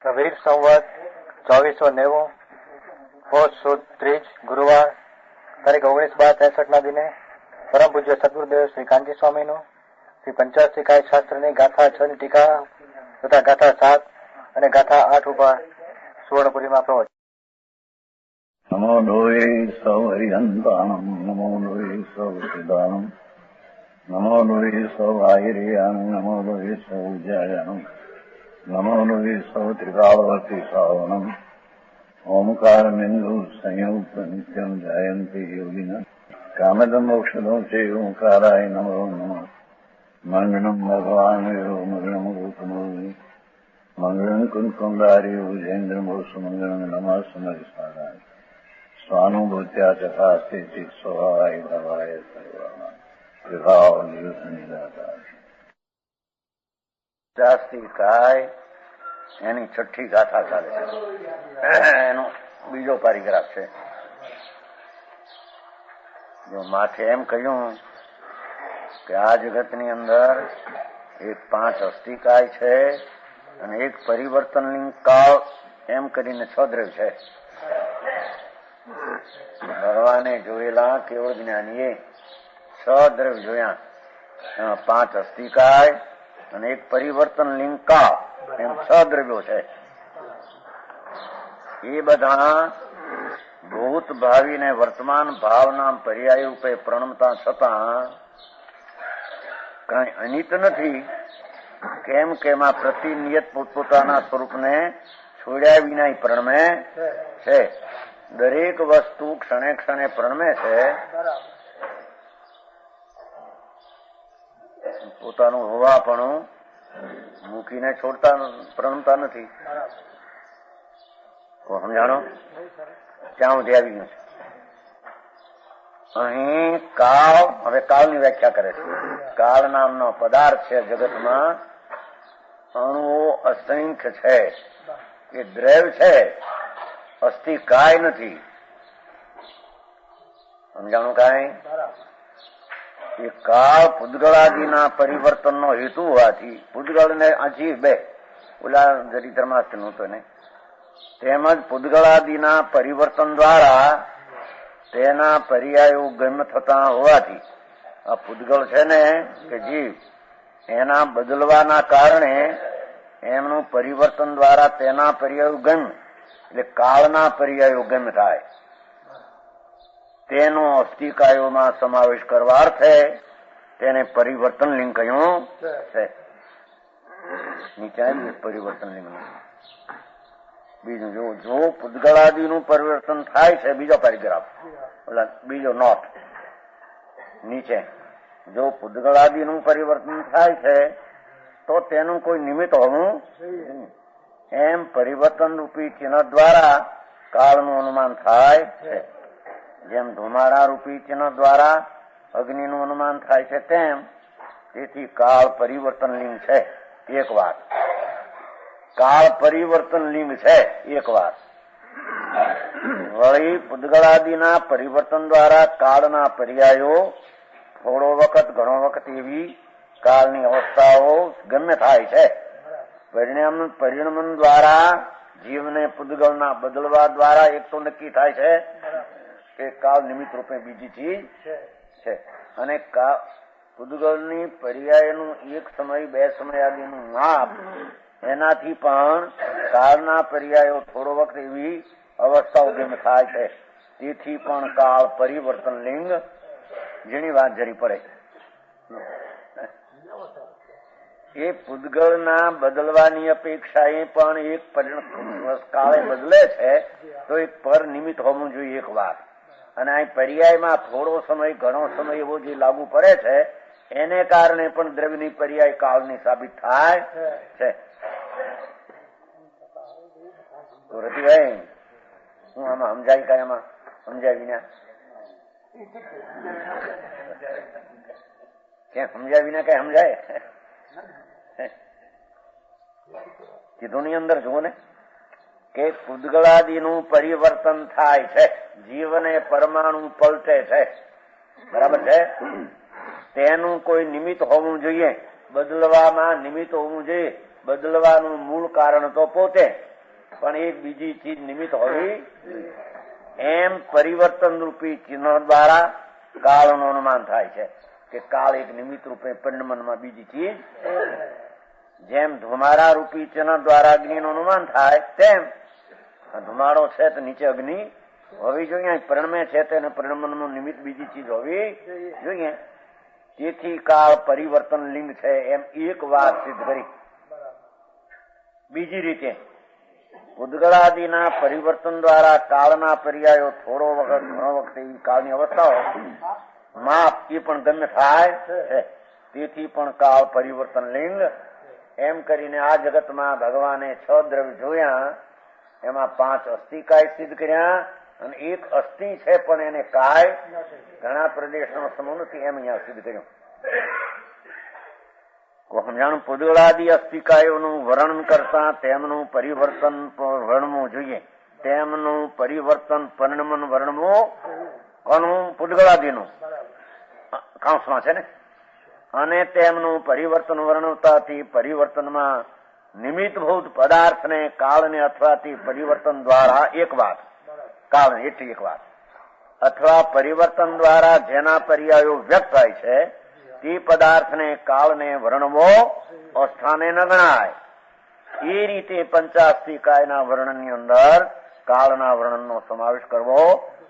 પ્રવીર સંવત 2490 પોષ સુદ 30 ગુરુવાર તારીખ 19/12/63 દિને પરમ પૂજ્ય સદગુરુદેવ શ્રી કાનજી સ્વામીનું શ્રી પંચાશીકાય શાસ્ત્રની ગાથા 6 ની ટીકા તથા ગાથા 7 અને ગાથા 8 ઉપર સુવર્ણપુરીમાં પ્રવચન. નમો લોહે સૌ હરિહંતાણમ નમો લોહે સૌ સિદ્ધાણમ નમો લોહે સૌ આહિર્યાણમ નમો લોહે સૌ જયાણમ નમો લોહે સૌ ત્રિકાળવતી શ્રાવણમ ઓમકારમિંદુ સંયુક્ત નિત્યમ જયંતી યોગિના કામદમ મોક્ષદો છે ઓંકારાય નમો નમઃ મંગળમ ભગવાન મંગળમ ગૌતમો મંગળમ કુંકુંડાર્યો જૈન્દ્રમો સુમંગળમ નમઃ સમરિસ્વારાય સ્વાનુભૂત્યા ચકાસ્તે સ્વભાવાય ભવાય સર્વમાં વિભાવ નિદાતા. પંચાશીકાય એની છઠ્ઠી ગાથા ચાલે છે. એનો બીજો પેરેગ્રાફ છે. જો માથે એમ કહ્યું કે આ જગતની અંદર એક 5 અસ્થિકાય છે અને એક પરિવર્તન લિંગ કાળ એમ કરીને 6 દ્રવ્ય છે. ભગવાને જોયેલા કેવળ જ્ઞાનીએ 6 દ્રવ્ય જોયા. એમાં 5 અસ્થિકાય અને એક પરિવર્તન લિંગ કાળ એમ 6 દ્રવ્યો છે. એ બધા ભૂત ભાવિ ને વર્તમાન ભાવના પર્યાય રૂપે પ્રણમતા છતાં કઈ અનિત નથી. કેમ કે એમાં પ્રતિનિયત પોતપોતાના સ્વરૂપને છોડ્યા વિના પ્રણમે છે. દરેક વસ્તુ ક્ષણે ક્ષણે પ્રણમે છે. પોતાનું હોવાપણું મૂકીને છોડતા પ્રણમતા નથી. સમજાણો ક્યાં સુધી આવી ગયું છે? અહીં કાળ, હવે કાળની વ્યાખ્યા કરે છે. કાળ નામનો પદાર્થ છે જગતમાં. અણુઓ અસંખ્ય છે. એ દ્રવ્ય છે, અસ્થિકાય નથી. સમજાણું કાંઈ? એ કાળ પૂતગળાદિના પરિવર્તનનો હેતુ હોવાથી પૂતગળ ને અજીવ બે ઓલા જરી ધર્માસ્તનું તો નહીં, તેમજ પૂતગળાદિના પરિવર્તન દ્વારા તેના પર્યાયો ગમ્ય થતા હોવાથી આ પૂતગળ છે ને કે જીવ, એના બદલવાના કારણે એમનું પરિવર્તન દ્વારા તેના પર્યાયો ગમ્ય એટલે કાળના પર્યાયો ગમ્ય થાય. તેનો અસ્થિકાયોમાં સમાવેશ કરવા અર્થે તેને પરિવર્તન લિંગ કહ્યું છે. નીચે પરિવર્તન લિંગ. બીજું જો પૂતગળાદિનું પરિવર્તન થાય છે, બીજો પેરેગ્રાફ, બીજો નોટ નીચે, જો પૂતગળાદિનું પરિવર્તન થાય છે તો તેનું કોઈ નિમિત્ત હોવું એમ પરિવર્તન રૂપી ચિહ્ન દ્વારા કાળનું અનુમાન થાય છે. જેમ ધુમાડા રૂપી ચિહ્ન દ્વારા અગ્નિનું અનુમાન થાય છે તેમ તેથી કાળ પરિવર્તન લિંગ છે. એક વાત કાળ પરિવર્તન લિંગ છે. એક વાત વળી પૂતગળાદિના પરિવર્તન દ્વારા કાળના પર્યાયો થોડો વખત ઘણો વખત એવી કાળની અવસ્થાઓ ગમ્ય થાય છે. પરિણમન દ્વારા જીવને પૂતગળના બદલવા દ્વારા એક તો નક્કી થાય છે કે કાળ નિમિત્ત રૂપે બીજી ચીજ છે. અને પૂતગળની પર્યાયનું એક સમય 2 સમય આદિનું માપ, એનાથી પણ કાળના પર્યાયો થોડો વખત એવી અવસ્થાઓ ગમ્ય થાય છે. તેથી પણ કાળ પરિવર્તન લિંગ જેની વાત જરી પડે. એ પૂતગળના બદલવાની અપેક્ષાએ પણ એક કાળે બદલે છે તો એક પર નિમિત્ત હોવું જોઈએ. એક વાત. અને આ પર્યાયમાં થોડો સમય ઘણો સમય એવો જે લાગુ પડે છે એને કારણે પણ દ્રવ્યની પર્યાય કાળની સાબિત થાય છે. તો રતિભાઈ હું આમાં સમજાય કઈ? આમાં સમજાય વિના ક્યાં સમજાય વિના કઈ સમજાય? કીધુંની અંદર જુઓ ને કે પૂતગળાદિનું પરિવર્તન થાય છે, જીવને પરમાણુ પલટે છે, બરાબર છે. તેનું કોઈ નિમિત્ત હોવું જોઈએ, બદલવામાં નિમિત્ત હોવું જોઈએ. બદલવાનું મૂળ કારણ તો પોતે પણ એક બીજી ચીજ નિમિત્ત હોવી એમ પરિવર્તન રૂપી ચિહ્નો દ્વારા કાળનું અનુમાન થાય છે કે કાળ એક નિમિત્ત રૂપે પિંડમનમાં બીજી ચીજ, જેમ ધુમાડા રૂપી ચિહ્ન દ્વારા અગ્નિનું અનુમાન થાય તેમ ધુમાડો છે તો નીચે અગ્નિ હોવી જોઈએ, પરિણમે છે તેને પરિણમનનું નિમિત્ત બીજી ચીજ હોવી જોઈએ. તેથી કાળ પરિવર્તન લિંગ છે એમ એક વાત સિદ્ધ કરી. બીજી રીતે ઉદગળાદિના પરિવર્તન દ્વારા કાળના પર્યાયો થોડો વખત ઘણો વખત એવી કાળની અવસ્થાઓ માપ એ પણ ગમ્ય થાય છે. તેથી પણ કાળ પરિવર્તન લિંગ એમ કરીને આ જગતમાં ભગવાને 6 દ્રવ્ય જોયા, એમાં 5 અસ્થિકાય સિદ્ધ કર્યા અને એક અસ્થિ છે પણ એને કાય ઘણા પ્રદેશનો સમૂહ નથી એમ અહીંયા સિદ્ધ કર્યું. સમજાણું. પુદગળાદિ અસ્થિકાયોનું વર્ણન કરતા તેમનું પરિવર્તન વર્ણવું જોઈએ. તેમનું પરિવર્તન પરિણમન વર્ણવું કોનું? પુદગળાદિનું કાંસમાં છે ને. અને તેમનું પરિવર્તન વર્ણવતાથી પરિવર્તનમાં નિમિત્તભૂત પદાર્થને કાળને અથવાથી પરિવર્તન દ્વારા એક વાત, કાળને એટલી એક વાત અથવા પરિવર્તન દ્વારા જેના પર્યાયો વ્યક્ત થાય છે તે પદાર્થને કાળને વર્ણવો અસ્થાને ન ગણાય. એ રીતે પંચાસ્થિકાયના વર્ણનની અંદર કાળના વર્ણનનો સમાવેશ કરવો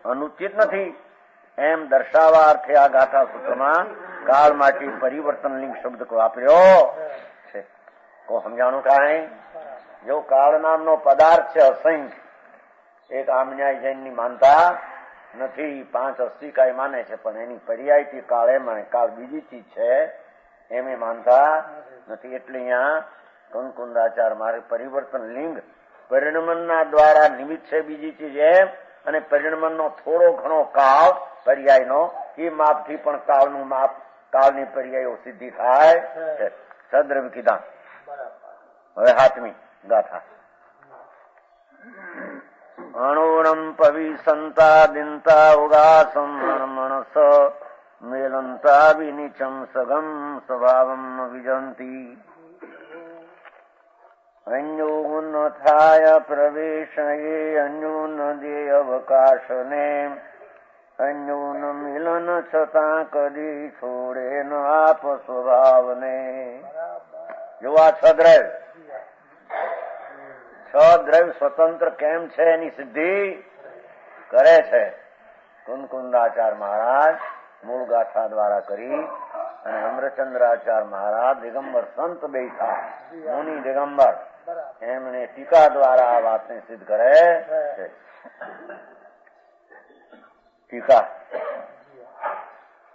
અનુચિત નથી એમ દર્શાવવા અર્થે આ ગાથા સૂત્રમાં કાળ માટે પરિવર્તન લિંગ શબ્દ વાપર્યો છે. સમજાણું કાંઈ? જો કાળ નામનો પદાર્થ છે અસંખ્ય, એક આમન્યાય જૈનની માનતા નથી, 5 અસ્થિકાય માને છે પણ એની પર્યાયથી કાળ એમ માને, કાળ બીજી ચીજ છે એમ એ માનતા નથી. એટલે અહીંયા કંકુંદાચાર મારે પરિવર્તન લિંગ પરિણમનના દ્વારા નિમિત્ત છે બીજી ચીજ એમ, અને પરિણમનનો થોડો ઘણો કાળ પર્યાયનો એ માપથી પણ કાળનું માપ કાળની પર્યાયો સિદ્ધિ થાય છે. સદ્રવ્ય કીધા. હવે 7મી ગાથા. અણુરમ પવિસંતા દિંતા ઉગાસમ મણસ મેલંતા વિનિચમ સગમ સ્વભાવમ વિજંતી અન્યોન થાય પ્રવેશયે અન્યોન દે અવકાશને અન્યોન મિલન છતાં કદી છોડે ન આપ સ્વભાવને. જો આ 6 દ્રવ્ય, 6 દ્રવ્ય સ્વતંત્ર કેમ છે એની સિદ્ધિ કરે છે કુંકુંદાચાર્ય મહારાજ મૂળ ગાથા દ્વારા કરી, અને અમરચંદ્રાચાર્ય મહારાજ દિગંબર સંત બેઠા મુનિ દિગંબર એમને ટીકા દ્વારા આ વાતને સિદ્ધ કરે છે. ટીકા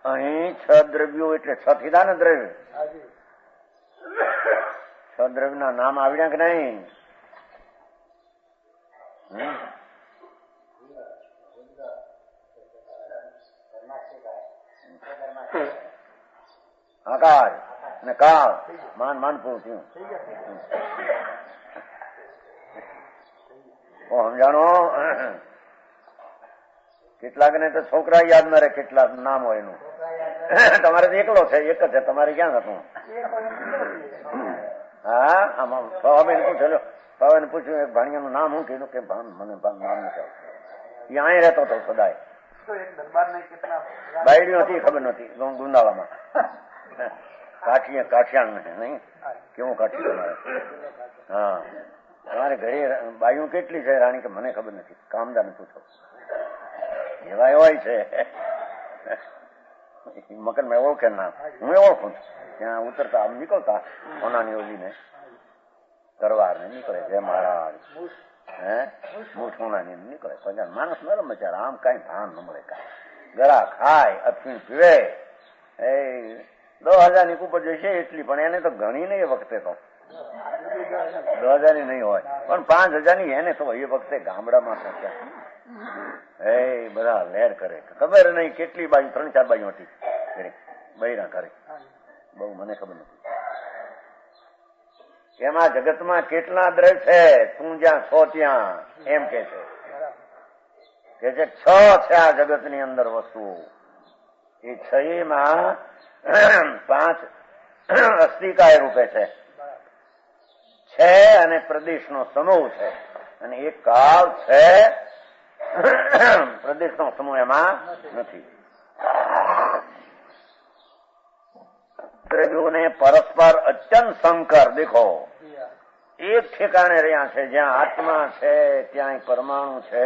અહીં 6 દ્રવ્યો એટલે 6 થીધા ને દ્રવ્ય, 6 દ્રવ્યના નામ આવડ્યા કે નહીં? આકાશ અને કાળ માન પૂરું થયું. સમજાણો? કેટલાક ને તો છોકરા યાદ ન રહે કેટલાક નામ હોય એનું. તમારે તો એકલો છે, એક જ છે. તમારે ક્યાં હતું? હા, આમાં ભાવાબેન પૂછેલો, ભાવાને પૂછ્યું એક ભાણિયાનું નામ શું કીધું કે મને નામ નથી આવતું. એ અહીં રહેતો હતો સદાય. બાયડીઓ હતી ખબર નથી ગુંદાળામાં. કાઠિયાણ નથી નહીં? કેવું કાઠિયું તમારે? હા, તમારે ઘરે બાયું કેટલી છે રાણી? કે મને ખબર નથી, કામદાર ને પૂછો. એવા એવાય છે. મકર મેં ઓળખે નામ, હું ઓળખું છું. ત્યાં ઉતરતા આમ નીકળતા સોનાની ઓલીને તરવાર ને નીકળે છે મહારાજ, હે મૂઠ સોનાની નીકળે. પછી માણસ નરમ બચારા, આમ કઈ ભાન ન મળે, કઈ ગળા ખાય અફીણ પીવે. એ 10,000 ની ઉપર જશે એટલી, પણ એને તો ઘણી નહીં એ વખતે તો 10,000 ની નહીં હોય, પણ 5,000 ની એને તો એ વખતે ગામડામાં એ બધા લહેર કરે. ખબર નહીં કેટલી બાજુ, 3-4 બાજુ હતી બૈરા કરે, બહુ મને ખબર નથી. એમાં જગતમાં કેટલા દ્રવ્ય છે? તું જ્યાં છો ત્યાં એમ કે છે 6 છે આ જગત ની અંદર વસ્તુઓ. એ 6 માં 5 અસ્થિકાય રૂપે છે અને પ્રદેશનો સમૂહ છે. અને એ કાળ છે, પ્રદેશનો સમૂહ એમાં નથી. ત્રયોને પરસ્પર અત્યંત સંકર. દેખો, એક ઠેકાણે રહ્યા છે. જ્યાં આત્મા છે ત્યાં પરમાણુ છે,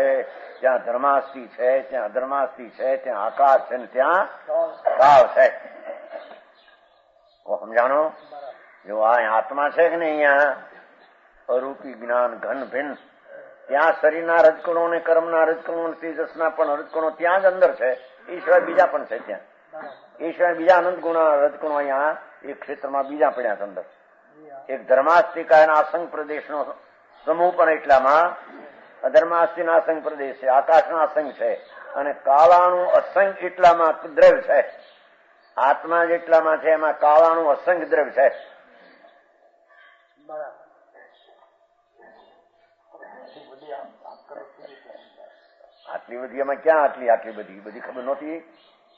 ત્યાં ધર્માસ્તી છે, ત્યાં અધર્માસ્તી છે, ત્યાં આકાશ છે, ત્યાં કાળ છે. સમજાણો? જો આ આત્મા છે કે નહીં, અહીંયા અરૂપી જ્ઞાન ઘન ભિન્ન, ત્યાં શરીરના રજકણો ને કર્મના રજકણો તેજસના પણ રજકણો ત્યાં જ અંદર છે. એ સિવાય બીજા પણ છે ત્યાં. એ સિવાય બીજા અનંત ગુણ રજકણો અહીંયા એક ક્ષેત્રમાં બીજા પડ્યા છે અંદર. એક ધર્માસ્તિકાના અસંગ પ્રદેશનો સમૂહ પણ એટલામાં, અધર્માસ્તિના અસંગ પ્રદેશ છે, આકાશના અસંગ છે, અને કાળાનું અસંગ એટલામાં દ્રવ્ય છે. આત્મા જેટલામાં છે એમાં કાળાનું અસંગ દ્રવ્ય છે. આટલી બધી એમાં ક્યાં આટલી બધી ખબર નહોતી.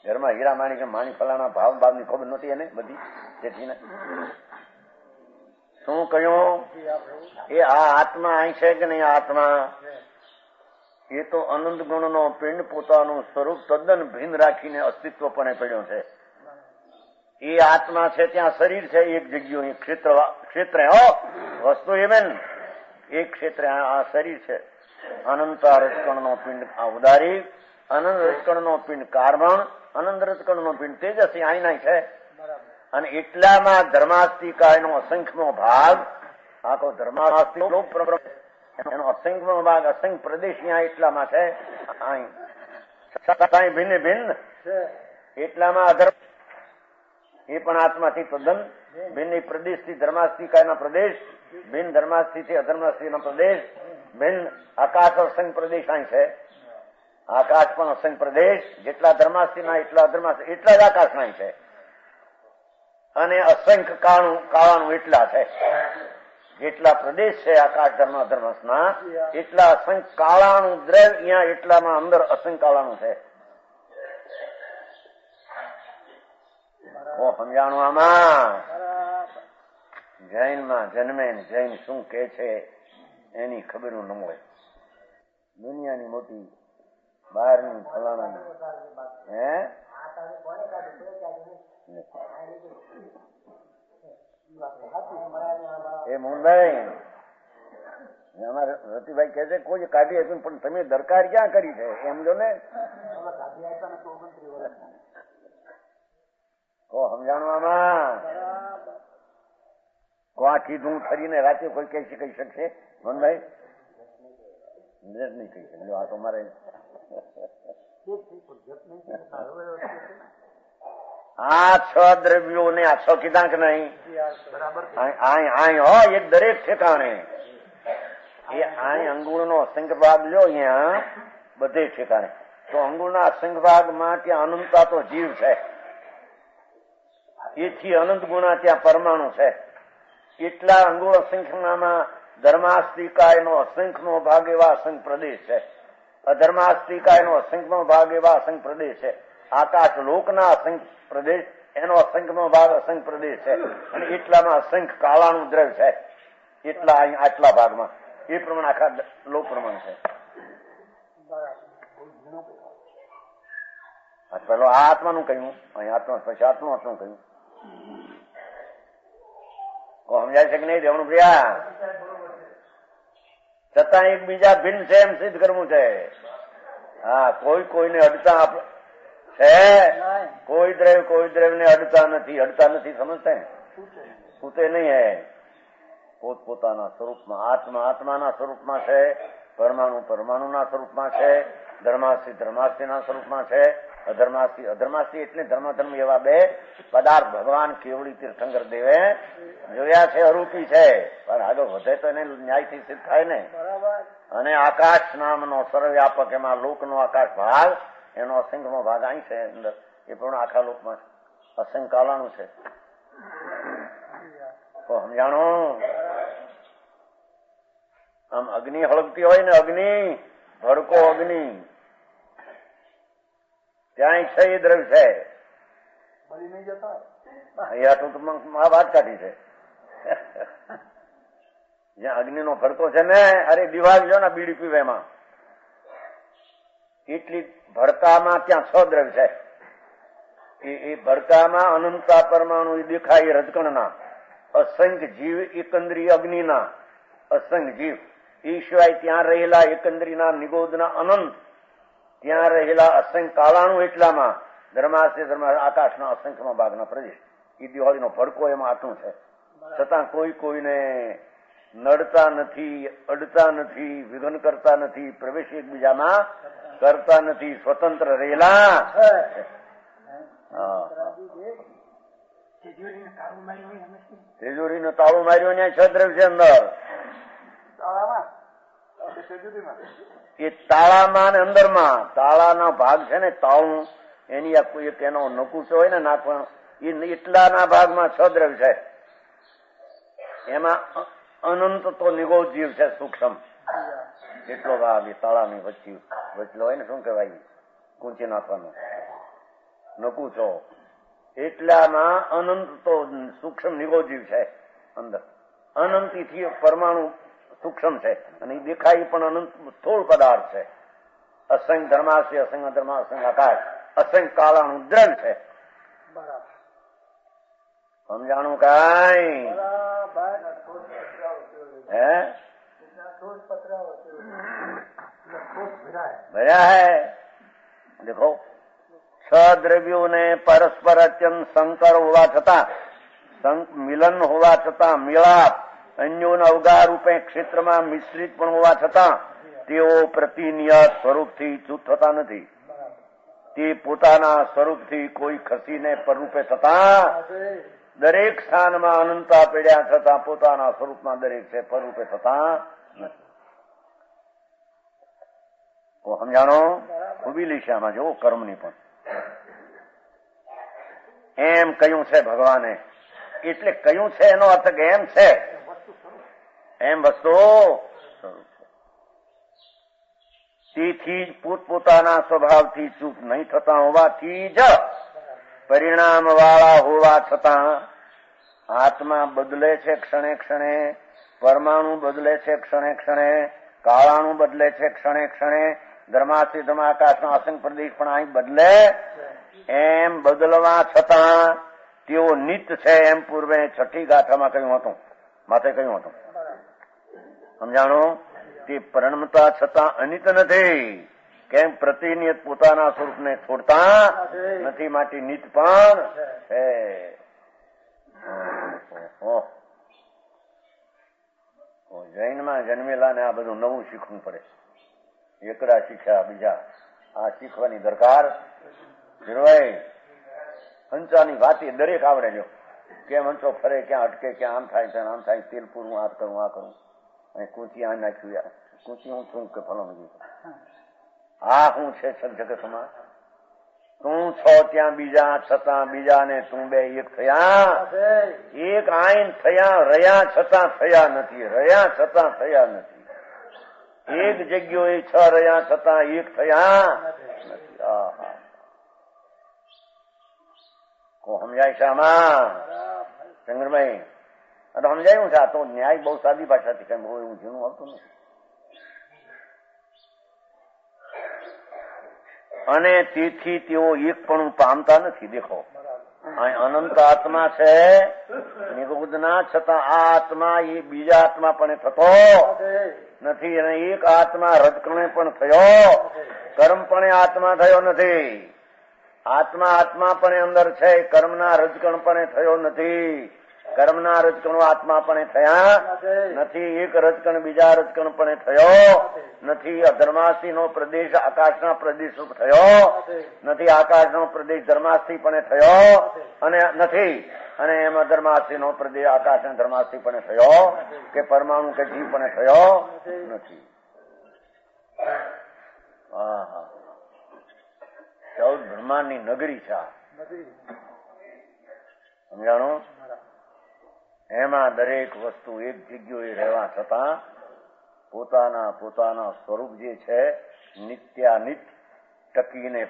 ઘરમાં હીરા માણી કે માણી ફલાણા ભાવની ખબર નહોતી એને બધી. તેથી શું કહ્યું? એ આ આત્મા અહીં છે કે નહીં? આત્મા એ તો અનંત ગુણનો પિંડ પોતાનું સ્વરૂપ તદ્દન ભિન્ન રાખીને અસ્તિત્વ પણ પડ્યો છે. એ આત્મા છે ત્યાં શરીર છે એક જગ્યાએ, ક્ષેત્ર વસ્તુ એમ એક ક્ષેત્ર આ શરીર છે. અનંત રજકણનો પિંડ આ ઉદારી, અનંત રજકણનો પિંડ કાર્બન, અનંત રજકણનો પિંડ તેજસી આઈના છે. અને એટલામાં ધર્માસ્તિકાયનો અસંખ્યનો ભાગ, આખો ધર્માસ્તિક એનો અસંખ્યનો ભાગ, અસંખ્ય પ્રદેશ અહીંયા એટલામાં છે. અહીં ભિન્ન ભિન્ન એટલામાં અધર્મ એ પણ આત્માથી તદ્દન ભિન્ન પ્રદેશથી ધર્માસ્તિકાયના પ્રદેશ ભિન્ન, ધર્માસ્તિથી અધર્માસ્તિનો પ્રદેશ ભિન્ન. આકાશ અસંખ્ય પ્રદેશ અહીં છે. આકાશ પણ અસંખ્ય પ્રદેશ, જેટલા ધર્માસ્તિના એટલા અધર્માસ્તી એટલા જ આકાશના છે. અને અસંખ્ય કાળાનું એટલા છે. જેટલા પ્રદેશ છે આકાશ ધર્મ અધર્મના એટલા અસંખ્ય કાળાનું દ્રવ્ય અહીંયા એટલામાં અંદર અસંખ્ય કાળાનું છે. સમજાણું આમાં? જૈનમાં જન્મે જૈન શું કે છે એની ખબર ન હોય. દુનિયાની મોટી બહારની ફલાણાની એ મુંબઈ અમારે રતિભાઈ કહે છે કોઈ કાઢી આપ્યું, પણ તમે દરકાર ક્યાં કરી છે એમ જો ને. સમજાણું આમાં? કોણ કીધું ફરીને રાતે કોઈ કહી શકશે? મોહનભાઈ નહીં કહી શકે. આ તો મારે આ છ દ્રવ્યો ને આ છ કીધા કે નહીં? એક દરેક ઠેકાણે એ અહીં અંગુળનો અસંખ્ય ભાગ લો અહીંયા બધે ઠેકાણે. તો અંગુળના અસંખ્ય ભાગમાં ત્યાં અનંતા તો જીવ છે. એથી અનંત ગુણા ત્યાં પરમાણુ છે. એટલા અંગુળ અસંખ્યમાં ધર્માસ્તિકાયનો અસંખ્યનો ભાગ એવા અસંખ્ય પ્રદેશ છે. અધર્માસ્તિકાયનો અસંખ્યનો ભાગ એવા અસંખ્ય પ્રદેશ છે. આકાશ લોકના અસંખ્ય પ્રદેશ એનો અસંખ્યનો ભાગ અસંખ્ય પ્રદેશ છે. અને એટલામાં અસંખ્ય કાળાનું દ્રવ્ય છે. એટલા આટલા ભાગમાં એ પ્રમાણે આખા લોક પ્રમાણ છે. પેલો આ આત્માનું કહ્યું, અહીં આત્મા પછી આત્મા કહ્યું. સમજાય છે કે નહીં દેવણું પ્રિયા? છતાં એકબીજા ભિન્ન છે એમ સિદ્ધ કરવું છે. હા, કોઈને અડતા છે, કોઈ દ્રવ્ય ને અડતા નથી. સમજતા પૂતે નહીં હે. પોતપોતાના સ્વરૂપમાં આત્માના સ્વરૂપમાં છે, પરમાણુના સ્વરૂપમાં છે, ધર્માસ્તીના સ્વરૂપમાં છે, અધર્માસ્તી એટલે ધર્મ એવા બે પદાર્થ ભગવાન કેવડી તીર્થંકર દેવે જોયા છે. અરૂપી છે પણ આગળ વધે તો એને ન્યાયથી સિદ્ધ થાય ને. અને આકાશ નામનો સર્વવ્યાપક એમાં લોકનો આકાશ ભાગ એનો અસંખ્યનો ભાગ અહીં છે અંદર. એ પણ આખા લોકમાં અસંખ્ય કાલાનું છે. તો સમજાણો? આમ અગ્નિ હળગતી હોય ને, અગ્નિ ભડકો અગ્નિ ત્યાં છે એ દ્રવ્ય છે. આ વાત કાઢી છે. જ્યાં અગ્નિનો ભડકો છે ને, અરે દિવાલ જો ને બીડી પીવે એમાં, એટલી ભડકામાં ત્યાં 6 દ્રવ્ય છે. એ ભડકામાં અનંતા પરમાણુ દેખાય રજકણના, અસંખ્ય જીવ એકંદરી અગ્નિના, અસંખ્ય જીવ. એ સિવાય ત્યાં રહેલા એકંદરીના નિગોદના અનંત, ત્યાં રહેલા અસંખ્ય કાળાણુ, એટલામાં ધર્માશે આકાશના અસંખ્યમાં ભાગના પ્રદેશ. એ દિવાળીનો ભડકો એમાં આટલું છે. છતાં કોઈ કોઈને નડતા નથી, અડતા નથી, વિઘન કરતા નથી, પ્રવેશ એકબીજામાં કરતા નથી, સ્વતંત્ર રહેલા. તિજોરીનું તાળું માર્યું ને 6 દ્રવ્ય છે અંદર. એ તાળામાં ને અંદરમાં, તાળાના ભાગ છે ને તાળું, એની એક એનો નકુચો હોય ને નાખવાનો, એ એટલાના ભાગમાં 6 દ્રવ્ય છે. એમાં અનંત તો નિગોદ જીવ છે, સૂક્ષ્મ. એટલો ભાગ એ તાળાની વચ્ચે હોય ને, શું કહેવાય, કૂંચી નાખવાનો નકુચો. એટલામાં અનંત તો સૂક્ષ્મ નિગોદ જીવ છે અંદર. અનંતીથી પરમાણુ સૂક્ષ્મ છે, અને એ દેખાય પણ અનંત સ્થૂળ પદાર્થ છે. અસંખ્ય ધર્માશે, અસંખ્ય ધર્મા, અસંખ્ય આકાશ, અસંખ્ય કાળાનું દ્રવ્ય છે. સમજાણું કાંઈ? હે ભર્યા હૈ. દેખો, 6 દ્રવ્યોને પરસ્પર અત્યંત સંકર હોવા છતાં, મિલન હોવા છતાં, મિલાપ અન્યોના અવગાહ રૂપે ક્ષેત્રમાં મિશ્રિત પણ હોવા છતાં તેઓ પ્રતિનિયત સ્વરૂપથી ચૂત થતા નથી. તે પોતાના સ્વરૂપથી કોઈ ખસીને પરરૂપે થતા, દરેક સ્થાનમાં અનંતા પડ્યા છતાં પોતાના સ્વરૂપમાં દરેક છે, પરરૂપે થતા નથી. સમજાણો? ખૂબી લીશામાં જો કર્મની પણ એમ કયું છે ભગવાને. એટલે કયું છે એનો અર્થ કે એમ છે, એમ વસ્તુ તેથી જ પોતપોતાના સ્વભાવથી ચૂપ નહીં થતા હોવાથી જ પરિણામ વાળા હોવા છતાં આત્મા બદલે છે ક્ષણે ક્ષણે, પરમાણુ બદલે છે ક્ષણે ક્ષણે, કાળાણુ બદલે છે ક્ષણે ક્ષણે, ધર્માથી ધર્માકાશના અસંખ્ય પ્રદેશ પણ અહીં બદલે. એમ બદલવા છતાં તેઓ નિત્ય છે, એમ પૂર્વે 6ઠી ગાથામાં કહ્યું હતું, માથે કહ્યું હતું. સમજાણું? તે પરિણમતા છતાં અનિત નથી. કેમ? પ્રતિનિયત પોતાના સ્વરૂપને છોડતા નથી, માટે નિત પણ છે. જૈનમાં જન્મેલા ને આ બધું નવું શીખવું પડે. એકડા શીખ્યા બીજા, આ શીખવાની દરકાર ભાઈ. હંચાની વાતી દરેક આવડે જો, કેમ હંચો ફરે, ક્યાં અટકે, ક્યાં આમ થાય, ત્યાં આમ થાય, તેલ પૂરવું, આ કરું, આ કરું, અને કૂંચી આ નાખ્યું, યાર કૂંચી હું છું કે ફલાણું, આ હું છે જગતમાં, તું છો ત્યાં બીજા, છતાં બીજાને તું બે એક થયા, એક આઈન થયા, રહ્યા છતાં થયા નથી, રહ્યા છતાં થયા નથી. એક જગ્યાએ 6 રહ્યા છતાં એક થયા નથી. સમજાય છે આમાં શંકરભાઈ? સમજાયું છે. આ તો ન્યાય બહુ સાદી ભાષાથી કઈ બહુ એવું ઝીણું આવતું નથી. અને તેથી તેઓ એક પણ પામતા નથી. દેખો, અનંત આત્મા છે નિગુદના, છતાં આ આત્મા એ બીજા આત્મા પણ થતો નથી, અને એક આત્મા રજકણે પણ થયો, કર્મ પણ આત્મા થયો નથી. આત્મા પણ અંદર છે, કર્મના રજકણ પણ થયો નથી. કર્મના રજકણો આત્મા પણ થયા નથી. એક રજકણ બીજા રજકણ પણ થયો નથી. ધર્માસ્થી નો પ્રદેશ આકાશના પ્રદેશ થયો નથી. આકાશનો પ્રદેશ ધર્માસ્થી પણ થયો અને નથી. અને એમાં ધર્માસ્થી નો પ્રદેશ આકાશના ધર્માસ્થી પણ થયો કે પરમાણુ કે જીવ પણ થયો નથી. 14 બ્રહ્માંડની નગરી છે. સમજાણું? એમાં દરેક વસ્તુ એક જગ્યાએ રહેવા છતાં પોતાના સ્વરૂપ જે છે નિત્યાનિત ટકીને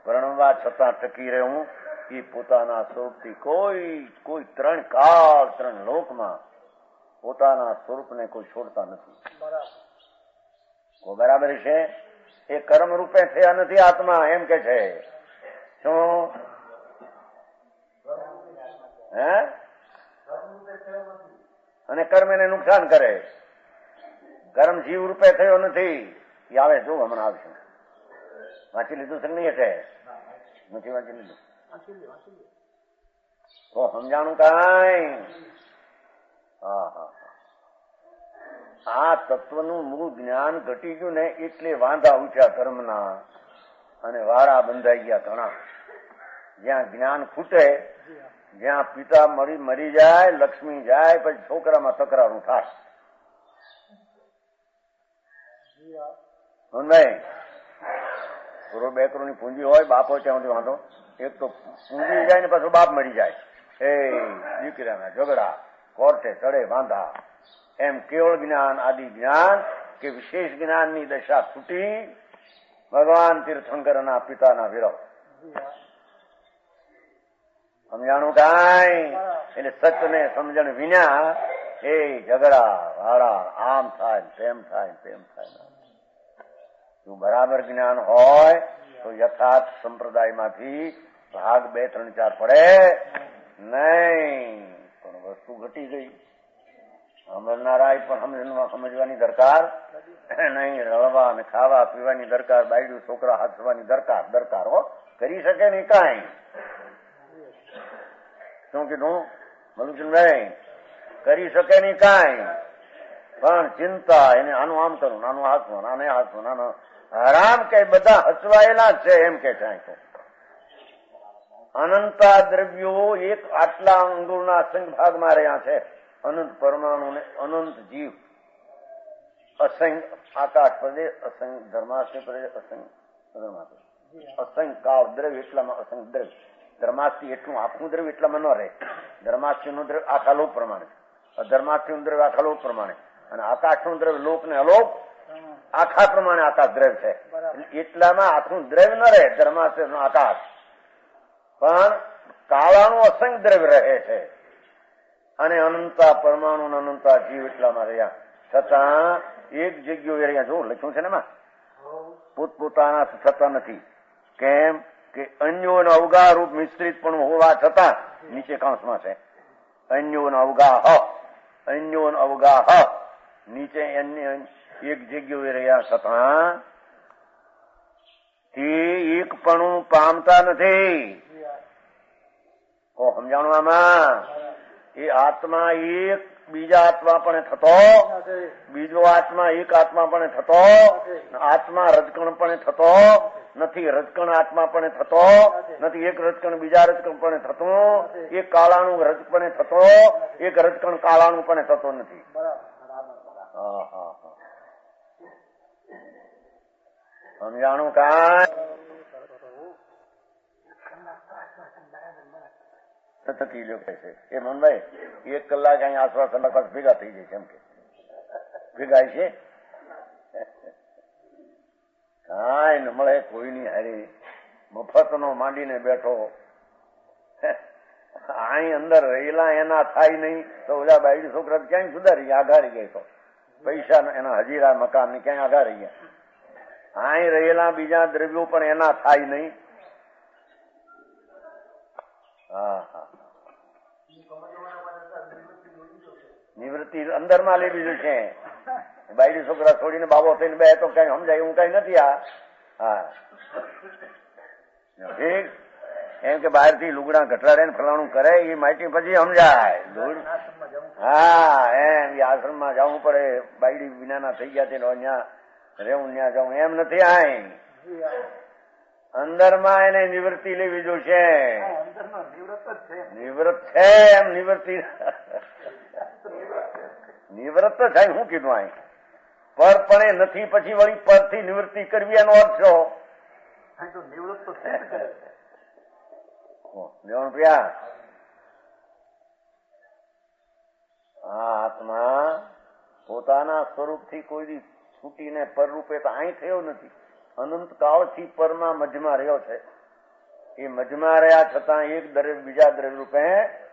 પરણવા છતાં ટકી રહેવું, એ પોતાના સ્વરૂપથી કોઈ 3 કાળ 3 લોકમાં પોતાના સ્વરૂપને કોઈ છોડતા નથી. બરાબર છે. એ કર્મ રૂપે થયા નથી આત્મા, એમ કે છે. શું હે? અને કર્મ એને નુકસાન કરે. કર્મ જીવ રૂપે થયો નથી. એ આવે જો હમણાં આવશે. વાંચી લીધું છે નહીં? હશે નથી વાંચી લીધું તો સમજાણું કાંઈ? આ તત્વનું મૂળ જ્ઞાન ઘટી ગયું ને એટલે વાંધા ઉઠ્યા કર્મના અને વાળા બંધાઈ ગયા ઘણા. જ્યાં જ્ઞાન ખૂટે, જ્યાં પિતા મરી જાય, લક્ષ્મી જાય, પછી છોકરામાં તકરારું થાય. ભાઈ ગુરુ બેકરોની પૂંજી હોય, બાપ હોય ત્યાં સુધી વાંધો. એક તો પૂંજી જાય ને પાછું બાપ મરી જાય, એ દીકરાના ઝઘડા, કોર્ટે ચડે વાંધા. એમ કેવળ જ્ઞાન, આદિ જ્ઞાન કે વિશેષ જ્ઞાનની દશા છૂટી ભગવાન તીર્થંકરના પિતાના વિરોધ. સમજાણું કાંઈ? એટલે સચને સમજણ વિના એ ઝઘડા વાળા આમ થાય, તેમ થાય, તેમ થાય. જો બરાબર જ્ઞાન હોય તો યથાર્થ સંપ્રદાયમાંથી ભાગ 2, 3, 4 પડે નહીં. પણ વસ્તુ ઘટી ગઈ. સમજનારા પણ સમજવાની દરકાર નહીં. રળવા અને ખાવા પીવાની દરકાર, બાયડું છોકરા હાથવાની દરકાર હો. કરી શકે નહીં કાંઈ. શું કીધું મલુચંદભાઈ? કરી શકે નહીં કાંઈ. પણ ચિંતા એને આનું આમ કરું, આનું હાથવું, આને હાથવું, આનો હરામ કે બધા હચવાયેલા છે, એમ કે છે. અનંતા દ્રવ્યો એક આટલા અંગુરના અસંખ્ય ભાગમાં રહ્યા છે. અનંત પરમાણુ ને અનંત જીવ, અસંખ્ય આકાશ પ્રદેશ, અસંખ્ય ધર્માશ્રય પ્રદેશ, અસંખ્ય કાળ દ્રવ્ય, એટલામાં અસંખ્ય દ્રવ્ય. ધર્માસ્થી એટલું આખું દ્રવ્ય એટલામાં ન રહે. ધર્માસ્થીનું દ્રવ્ય આખા લોક પ્રમાણે, અધર્માસ્થીનું દ્રવ્ય આખા લોક પ્રમાણે, અને આકાશનું દ્રવ્ય લોક ને અલોક આખા પ્રમાણે આકાશ દ્રવ્ય છે. એટલામાં આખું દ્રવ્ય ન રહે ધર્માસ્થનું આકાશ, પણ કાળાનું અસંખ્ય દ્રવ્ય રહે છે. અને અનંતા પરમાણુ અનંતા જીવ એટલામાં રહ્યા છતાં એક જગ્યાએ રહ્યા. જો લખ્યું છે ને એમાં પોતપોતાના થતા નથી. કેમ કે અન્યોનો અવગાહ રૂપ મિશ્રિત પણ હોવા છતાં, નીચે કાંસમાં છે અન્યોનો અવગાહ, નીચે અન્ય એક જગ્યાએ રહ્યા છતાં તે એકપણું પામતા નથી. સમજાણું આમાં? એ આત્મા એક બીજા આત્મા પણ થતો, બીજો આત્મા એક આત્મા પણ થતો, આત્મા રજકણ પણ થતો નથી, રજકણ આત્મા પણ થતો નથી, એક રજકણ બીજા રજકણ પણ થતું, એક કાળાનું રજ પણ થતો, એક રજકણ કાળાનું પણ થતો નથી. સમજાણું કાંઈ? એ મનભાઈ 1 કલાક અહીં આસપાસ ભેગા થઈ જાય છે, એમ કે ભેગા છે કાંઈ ન મળે કોઈની હારી. મફતનો માંડીને બેઠો, અહીં અંદર રહેલા એના થાય નહીં તો ઓલા બાયડી છોકરા ક્યાંય સુધારી ગયા, આઘારી ગઈ. તો પૈસા એના હજીરા મકાન ને ક્યાંય આઘારી ગયા. અહીં રહેલા બીજા દ્રવ્યો પણ એના થાય નહીં. નિવૃત્તિ અંદર માં લઈ બીજું છે. બાયડી છોકરા છોડીને બાબો થઈને બે તો કઈ સમજાય એવું કઈ નથી. ઠીક એમ કે બહાર થી લુગડા ઘટાડે ને ફલાણું કરે એ માહિતી પછી સમજાય. એમ આશ્રમમાં જવું પડે, બાયડી વિનાના થઈ ગયા છે ત્યાં રહેવું, ત્યાં જવું એમ નથી. અંદરમાં એને નિવૃત્તિ લેવી જોશે. નિવૃત્ત છે એમ નિવૃત્તિ નિવૃત્ત થાય. શું કીધું અહીં? પર પણ એ નથી, પછી વળી પરથી નિવૃત્તિ કરવી એનો અર્થ છો. પ્રિયા આત્મા પોતાના સ્વરૂપથી કોઈ છૂટીને પર રૂપે તો અહીં થયો નથી. અનંત કાળથી પરમાં મજમાં રહ્યો છે. એ મજમાં રહ્યા છતાં એક દ્રવ્ય બીજા દ્રવ્ય રૂપે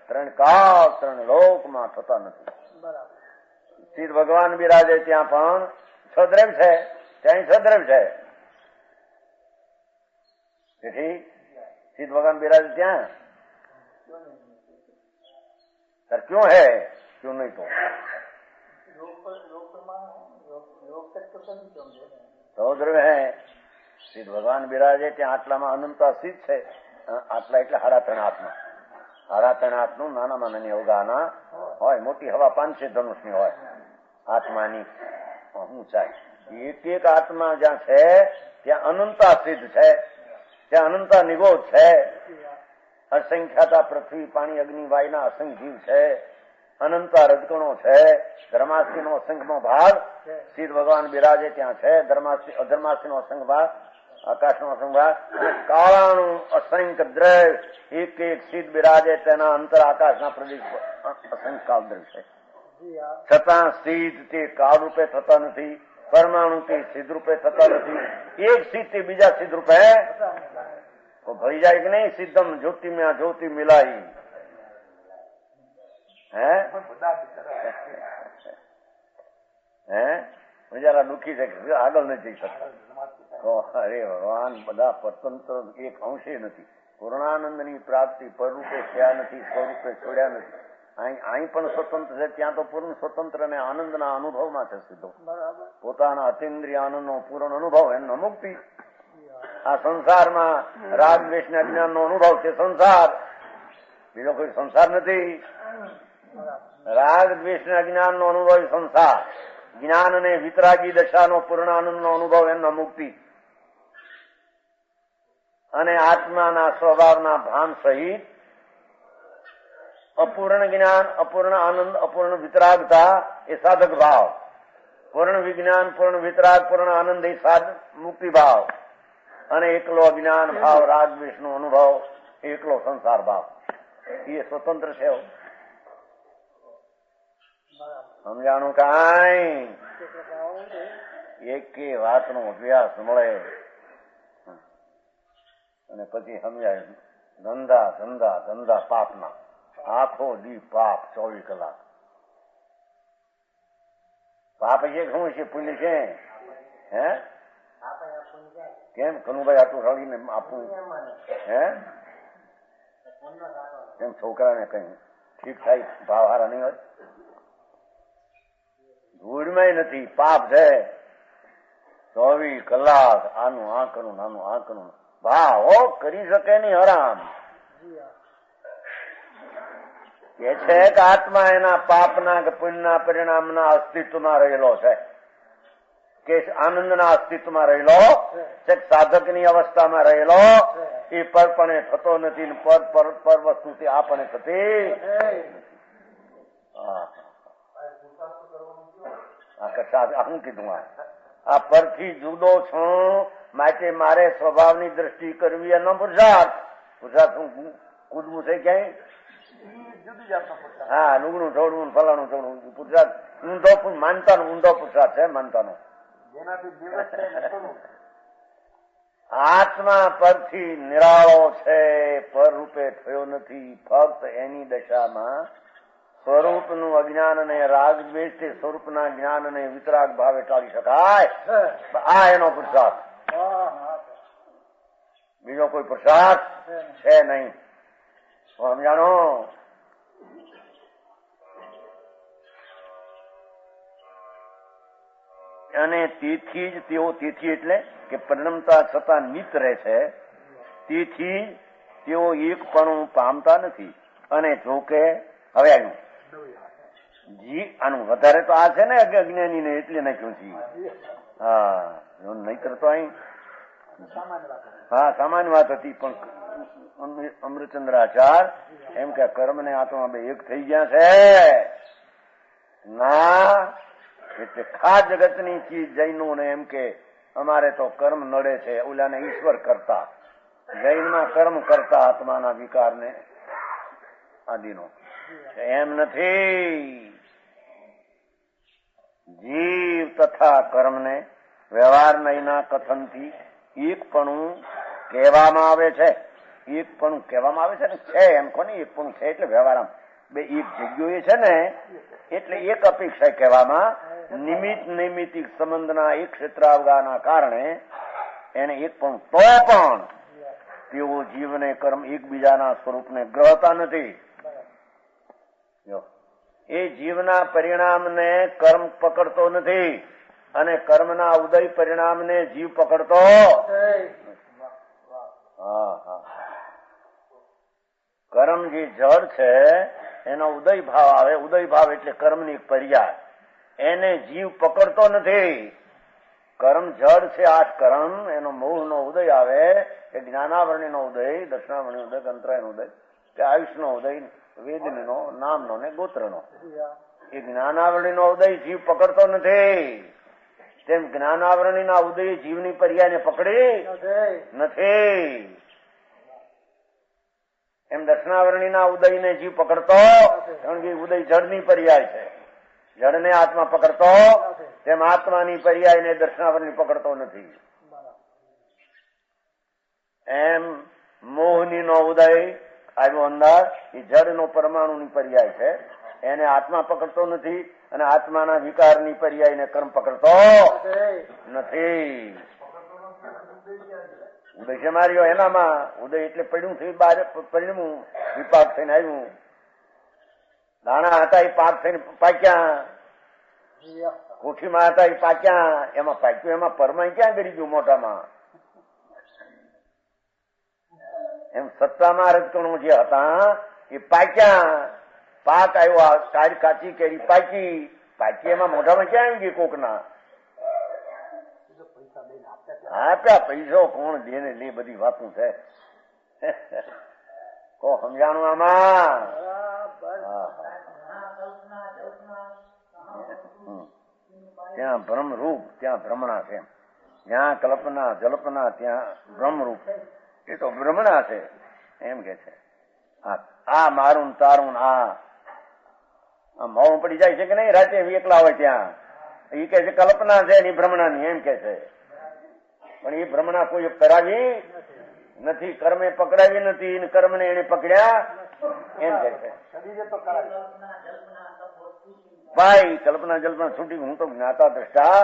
3 કાળ 3 લોકમાં થતા નથી. સિદ્ધ ભગવાન બિરાજે ત્યાં પણ છદ્રેવ છે, ત્યાં છદ્રેવ છે. તેથી સિદ્ધ ભગવાન બિરાજે ત્યાં सर क्यों है, क्यों नहीं तो દ્રવ્ય હે. સિદ્ધ ભગવાન બિરાજે ત્યાં આટલામાં અનંતા સિદ્ધ છે. આટલા એટલે સાડા ત્રણ હાથમાં, સાડા ત્રણ હાથનું નાનામાં નાની અવગાના હોય, મોટી હવા 500 ધનુષની હોય આત્માની ઊંચાઈ. એક એક આત્મા જ્યાં છે ત્યાં અનંતા સિદ્ધ છે, ત્યાં અનંતા નિગોધ છે. અસંખ્યાતા પૃથ્વી પાણી અગ્નિ વાયુના અસંખ્ય જીવ છે, અનંતા રજકણો છે, ધર્માસ્થિનો અસંખ્યનો ભાગ સિદ્ધ ભગવાન બિરાજે ત્યાં છે. અધર્માસ્થિનો અસંખ્ય ભાગ, આકાશનો અસંખ્ય ભાગ, કાળાનું અસંખ્ય દ્રવ્ય એક એક સિદ્ધ બિરાજે તેના અંતર આકાશના પ્રદેશ અસંખ્ય કાળ દ્રવ્ય છે. છતાં સિદ્ધ તે કાળ રૂપે થતા નથી, પરમાણુ તે સિદ્ધ રૂપે થતા નથી. એક સિદ્ધ તે બીજા સિદ્ધ રૂપે તો ભરી જાય કે નહીં. સિદ્ધમ જ્યોતિ में જ્યોતિ મિલાઈ હે બિચારા દુઃખી છે કે આગળ નથી જઈ શકતા. તો અરે ભગવાન બધા સ્વતંત્ર એક અંશે નથી. પૂર્ણાનંદની પ્રાપ્તિ પરરૂપે થયા નથી, સ્વરૂપે છોડ્યા નથી. અહીં પણ સ્વતંત્ર છે, ત્યાં તો પૂર્ણ સ્વતંત્ર અને આનંદના અનુભવમાં છે સીધો. પોતાના અતિન્દ્રિય આનંદનો પૂર્ણ અનુભવ એનો મુક્તિ. આ સંસારમાં રાગ દ્વેષ ને અજ્ઞાન નો અનુભવ છે સંસાર, બીજો કોઈ સંસાર નથી. રાગ દ્વેષ ને અજ્ઞાન નો અનુભવ સંસાર, જ્ઞાન અને વિતરાગી દશાનો પૂર્ણ આનંદ નો અનુભવ એનો મુક્તિ. અને આત્માના સ્વભાવના ભાન સહિત અપૂર્ણ જ્ઞાન, અપૂર્ણ આનંદ, અપૂર્ણ વિતરાગતા એ સાધક ભાવ. પૂર્ણ વિજ્ઞાન, પૂર્ણ વિતરાગ, પૂર્ણ આનંદ એ મુક્તિ ભાવ. અને એકલો અજ્ઞાન ભાવ, રાગ દ્વેષ નો અનુભવ, એકલો સંસાર ભાવ, એ સ્વતંત્ર છે. સમજાણું કાંઈ? એક વાતનો અભ્યાસ મળે અને પછી સમજાય. ધંધા ધંધા ધંધા પાપના, આખો દી પાપ 24 કલાક. પાપ છે શું છે? પુણ્ય છે. હે કેમ કનુભાઈ આટલું રળીને આપવું? હે કેમ છોકરાને કઈ ઠીક થાય? ભાવ હારા નહીં હોય? ધૂળમાં નથી, પાપ છે. 24 કલાક આનું આ કરું, આનું આ કરું. ભાવ કરી શકે નહીં હરામ. કે છે કે આત્મા એના પાપના કે પુણ્યના પરિણામના અસ્તિત્વમાં રહેલો છે, કે આનંદના અસ્તિત્વમાં રહેલો છે, સાધકની અવસ્થામાં રહેલો. એ પરપણે થતો નથી, પર વસ્તુથી આપને થતી. શું કીધું? આ પરથી જુદો છું માટે મારે સ્વભાવની દ્રષ્ટિ કરવી એનો પુરુષાર્થ. પુરુષાર્થ શું કૂદવું છે ક્યાંય? હા, લુગડું છોડવું, ફલાણું છોડવું પુરુષાર્થ. ઊંધો માનતાનો ઊંધો પુરુષાર્થ છે, માનતાનો. આત્મા પરથી નિરાળો છે, પર રૂપે થયો નથી. ફક્ત એની દશામાં સ્વરૂપનું અજ્ઞાન અને રાગ દ્વેષ સ્વરૂપના જ્ઞાન અને વિતરાગ ભાવે ટાળી શકાય. આ એનો પુરુષાર્થ, બીજો કોઈ પુરુષાર્થ છે નહીં. સમજાણો? અને તેથી જ તેઓ, તેથી એટલે કે પરિણમતા છતાં નિત રહે છે, તેથી તેઓ એકપણું પામતા નથી. અને જોકે હવે આવ્યું જી, આનું વધારે તો આ છે ને અજ્ઞાની ને, એટલે નાખ્યું છે. હા, નહીતર તો અહીં હા સામાન્ય વાત હતી. પણ અમૃતચંદ્રાચાર્ય એમ કે કર્મ ને આત્મા બે એક થઈ ગયા છે. ના, એટલે ખા જગતની ચીજ જૈનો ને એમ કે અમારે તો કર્મ નડે છે, ઓલાને ઈશ્વર કરતા. જૈનમાં કર્મ કરતા આત્માના વિકારને આદિનો એમ નથી. જીવ તથા કર્મને વ્યવહાર નહીના કથનથી એકપણું કહેવામાં આવે છે. એકપણું કહેવામાં આવે છે ને, છે એમ કોને એકપણું છે એટલે વ્યવહાર. બે એક જગ્યાએ છે ને એટલે એક અપેક્ષા કહેવામાં નિમિત્ત નૈમિતિક સંબંધના એક ક્ષેત્રાવગાના કારણે એને એક પણ તેઓ જીવને કર્મ એકબીજાના સ્વરૂપને ગ્રહતા નથી. એ જીવના પરિણામને કર્મ પકડતો નથી અને કર્મના ઉદય પરિણામને જીવ પકડતો. કર્મ જે જળ છે એનો ઉદય ભાવ આવે. ઉદય ભાવ એટલે કર્મની પર્યાય. એને જીવ પકડતો નથી. કર્મ જળ છે. આ કર્મ એનો મોહનો ઉદય આવે કે જ્ઞાનાવરણીનો ઉદય, દક્ષિણાવરણી ઉદય, અંતરાયનો ઉદય કે આયુષનો ઉદય, વેદનીનો, નામનો ને ગોત્રનો. એ જ્ઞાનાવરણીનો ઉદય જીવ પકડતો નથી. તેમ જ્ઞાનાવરણીના ઉદય જીવની પર્યાયને પકડી નથી. એમ દક્ષિણાવરણીના ઉદયને જીવ પકડતો, કારણ કે ઉદય જળની પર્યાય છે. જળને આત્મા પકડતો તેમ આત્માની પર્યાયને દક્ષિણાવરણી પકડતો નથી. એમ મોહનીનો ઉદય આવ્યો અંદર, એ જળનો પરમાણુની પર્યાય છે. એને આત્મા પકડતો નથી અને આત્માના વિકારની પર્યાયને કર્મ પકડતો નથી. ઉદય છે માર્યો એનામાં. ઉદય એટલે પડ્યું થયું, બહાર પરિણ્યું, વિપાક થઈને આવ્યું. દાણા હતા એ પાક થઈને પાક્યા. કોઠીમાં હતા એ પાક્યા. એમાં પાક્યું, એમાં પરમાઈ ક્યાં ગરી ગયું મોટામાં. એમ સત્તામાં રજકણો જે હતા એ પાક્યા. પાક આવ્યો, કાચી કેરી પાકી. એમાં મોઢામાં ક્યાં આવી ગઈ કોકના? આપ્યા પૈસો કોણ દે ને લે, બધી વાતું છે. કો સમજાણું આમાં? ત્યાં ભ્રમરૂપ, ત્યાં ભ્રમણા છે. જ્યાં કલ્પના જલ્પના ત્યાં ભ્રમરૂપ. એ તો ભ્રમણા છે એમ કે છે. આ મારું તારું આ મોડું પડી જાય છે કે નહીં? રાતે એકલા હોય ત્યાં એ કે છે કલ્પના છે એની ભ્રમણાની એમ કે છે. પણ એ ભ્રમણા કોઈ કરાવી નથી, કર્મે પકડાવી નથી, કર્મને એને પકડ્યા એમ કે છે. ભાઈ કલ્પના જલ્પના છૂટી. હું તો જ્ઞાતા દ્રષ્ટા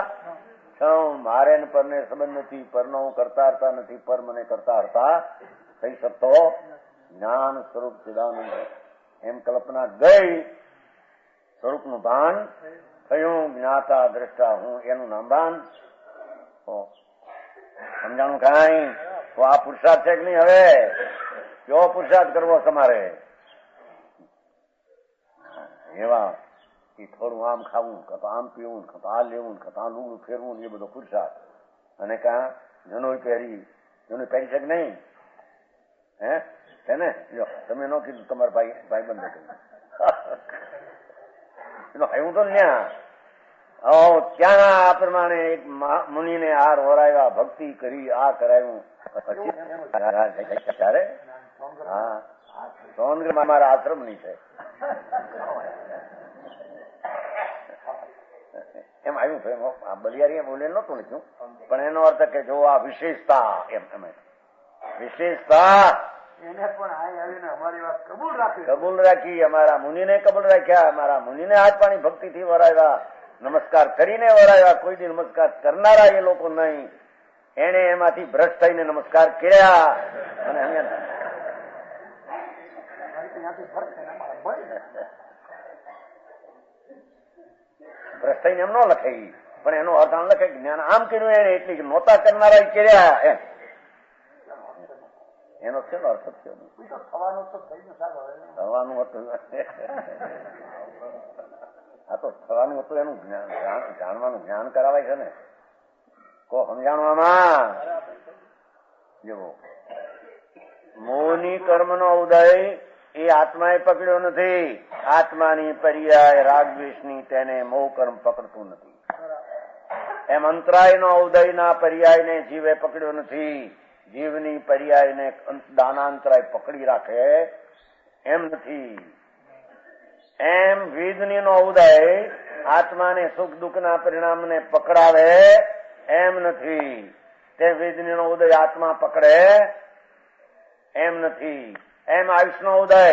છું. મારે ને પરને સંબંધ નથી. પરનો હું કરતા હરતા નથી. પર મને કરતા હરતા થઈ શકતો. જ્ઞાન સ્વરૂપ ચિદાનંદ એમ કલ્પના ગઈ. સ્વરૂપનું ભાન થયું. જ્ઞાતા દ્રષ્ટા હું એનું નામ ભાન. સમજાણું કાંઈ? તો આ પુરુષાર્થ છે કે નહીં? હવે કેવો પુરુષાર્થ કરવો તમારે? એવા એ થોડું આમ ખાવું, કતો આમ પીવું, કતો આ લેવું, કતો આ લુગડું ફેરવું, એ બધો પુરુષાર્થ. અને કાં જનોઈ પહેરી શકે નહીં? હે છે ને? જો તમે ન કીધું તમારા ભાઈ બંધ હું તો ન્યા ત્યાં આ પ્રમાણે એક મુનિને હાર વરાવ્યા, ભક્તિ કરી, આ કરાવ્યું. પછી હા સોનગઢ મારા આશ્રમની છે એમ આવ્યું છે. બલિયારી બોલે નતું લખ્યું, પણ એનો અર્થ કે જો આ વિશેષતા એમ વિશેષતા એને પણ આવીને અમારી વાત કબૂલ રાખી. અમારા મુનિને કબૂલ રાખ્યા. અમારા મુનિને હાથ પાણી ભક્તિથી વરાવ્યા, નમસ્કાર કરીને વરાવ્યા. કોઈ દી નમસ્કાર કરનારા એ લોકો નહીં. એને એમાંથી ભ્રષ્ટ થઈને નમસ્કાર કર્યા. અને ભ્રષ્ટ થઈને એમ ન લખાય, પણ એનો અર્થ આમ લખે જ્ઞાન આમ કર્યું એને, એટલે નહોતા કરનારા કર્યા એમ. એનો શેનો અર્થ થયો? થવાનું હતું. આ તો થવાનું હતું એનું જાણવાનું જ્ઞાન કરાવાય છે ને. કો સમજાણવામાં જુઓ. મોહની કર્મનો ઉદય એ આત્માએ પકડ્યો નથી. આત્માની પર્યાય રાગદ્વેષની તેને મોહ કર્મ પકડતું નથી. એમ અંતરાયનો ઉદયના પર્યાયને જીવે પકડ્યો નથી. જીવની પર્યાયને દાનાંતરાય પકડી રાખે એમ નથી. એમ વેદનીનો ઉદય આત્માને સુખ દુઃખના પરિણામને પકડાવે એમ નથી. તે વેદનીનો ઉદય આત્મા પકડે એમ નથી. એમ આયુષનો ઉદય,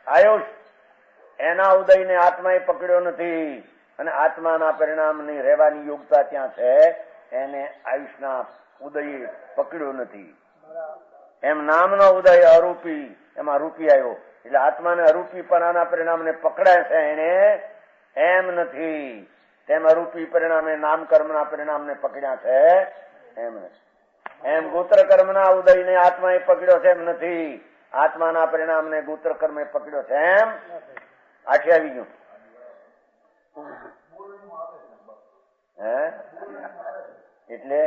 આયુષ એના ઉદયને આત્માએ પકડ્યો નથી અને આત્માના પરિણામની રહેવાની યોગ્યતા ત્યાં છે, એને આયુષના ઉદય પકડ્યો નથી. એમ નામનો ઉદય અરૂપી, એમાં રૂપી આવ્યો એટલે આત્માને અરૂપીપણાના પરિણામને પકડાય છે એને, એમ નથી. તેમ અરૂપી પરિણામે નામ કર્મના પરિણામને પકડ્યા છે એમ નથી. એમ ગોત્ર કર્મના ઉદયને આત્માએ પકડ્યો છે એમ નથી. આત્માના પરિણામને ગોત્ર કર્મે પકડ્યો છે એમ આખી આવી ગયું. હે એટલે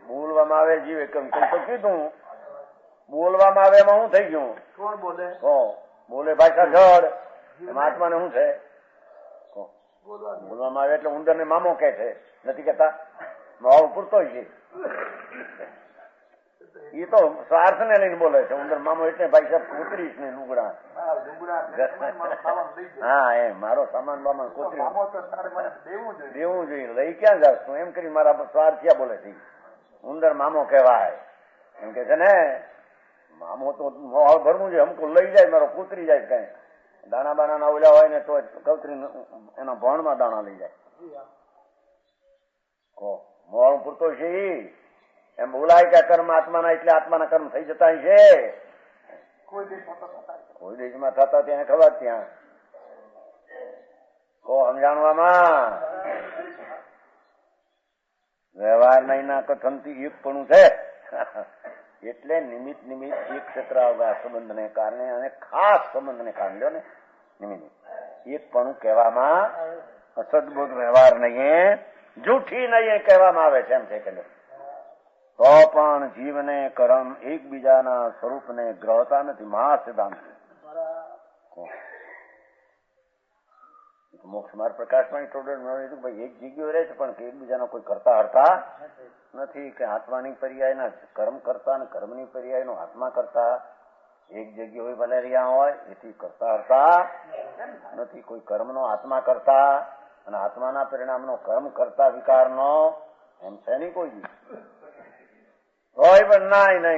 બોલવામાં આવે જીવે કેમ તો કીધું, બોલવામાં આવે એમાં શું થઈ ગયું? કોણ બોલે? બોલે ભાષા જડ, એમાં આત્માને શું છે? બોલવામાં આવે એટલે ઉંદર ને મામો કે છે, નથી કેતા? માવો પૂરતો છે. એ તો સ્વાર્થ ને લઈને બોલે છે. ઉંદર મામો એટલે ભાઈ સાહેબ કૂતરીશ ને લુગડા, હા એમ મારો સામાન બામાન કૂતરી દેવું જોઈએ, લઈ ક્યાં જાવ તું? એમ કરી મારા સ્વાર્થિયા બોલે છે. ઉંદર મામો કહેવાય એમ કે છે ને. મામો તો ભરવું જોઈએ, અમુક લઈ જાય મારો કૂતરી જાય. કઈ દાણા બાણા ના ઓલા હોય ને તો કૂતરી એના ભણમાં દાણા લઈ જાય. મોણ પૂરતો છે એમ બોલાય કે કર્મ આત્માના, એટલે આત્માના કર્મ થઈ જતા છે. કોઈ દેશમાં થતા ત્યાં ખબર ત્યાં સમજાણવામાં વ્યવહાર નહીના કથનથી એક પણ છે. એટલે નિમિત્ત એક ક્ષેત્ર સંબંધને કારણે અને ખાસ સંબંધને કારણે લ્યો ને નિમિત્ત એક પણ કહેવામાં અસદબોધ વ્યવહાર નહીં, જૂઠી નહીં કહેવામાં આવે છે એમ છે કે તો પણ જીવને કર્મ એકબીજાના સ્વરૂપને ગ્રહતા નથી. મહાસિદ્ધાંત મોક્ષ માર્ગ પ્રકાશમાં ભાઈ એક જગ્યાએ રહે છે પણ એકબીજાનો કોઈ કરતા હરતા નથી. કે આત્માની પર્યાયના કર્મ કરતા અને કર્મની પર્યાયનો આત્મા કરતા એક જગ્યાએ ભલે રહ્યા હોય એથી કરતા હરતા નથી. કોઈ કર્મનો આત્મા કરતા અને આત્માના પરિણામનો કર્મ કરતા વિકારનો એમ છે નહીં કોઈ બી. હોય પણ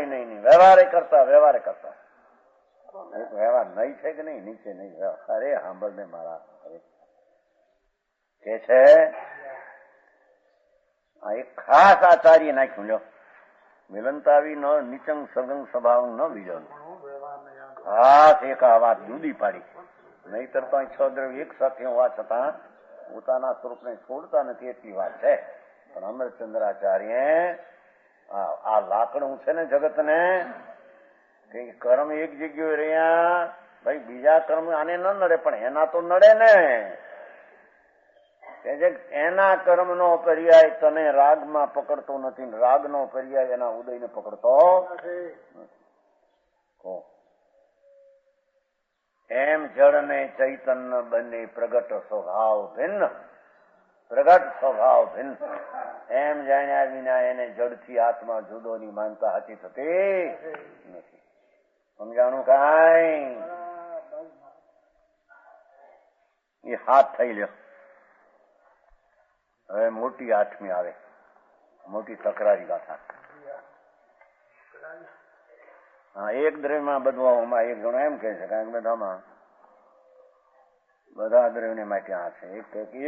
નહીં વ્યવહારે કરતા વ્યવહાર નહીં છે કે નહીં? નીચે નહીં. અરે સાંભળ ને મારા કે છે આ એક ખાસ આચાર્ય નાખ્યું લ્યો, મિલનતાવી ન નિચંગ સગંગ સ્વભાવ ન બીજો. ખાસ એક આ વાત જુદી પાડી. નહીતર તો 6 દ્રવ્ય એક સાથે હોવા છતાં પોતાના સ્વરૂપને છોડતા નથી એટલી વાત છે. પણ અમરચંદ્રાચાર્ય આ લાકડું છે ને જગત ને કે કર્મ એક જગ્યાએ રહ્યા ભાઈ, બીજા કર્મ આને ન નડે પણ એના તો નડે ને. એના કર્મનો પર્યાય તને રાગમાં પકડતો નથી, રાગનો પર્યાય એના ઉદયને પકડતો નથી. એમ જળ ને ચૈતન્ય બંને પ્રગટ સ્વભાવ ભિન્ન. એમ જાણ્યા વિના એને જડથી આત્મા જુદોની માનતા હાચી થતી નથી. સમજાણું કાંઈ? એ હાથ થઈ લ્યો. હવે મોટી 8મી આવે, મોટી તકરારી ગાથા. હા, એક દ્રવ્યમાં બધું એક જણો એમ કે છે કારણ કે બધા દ્રવ્યને માટે આ છે,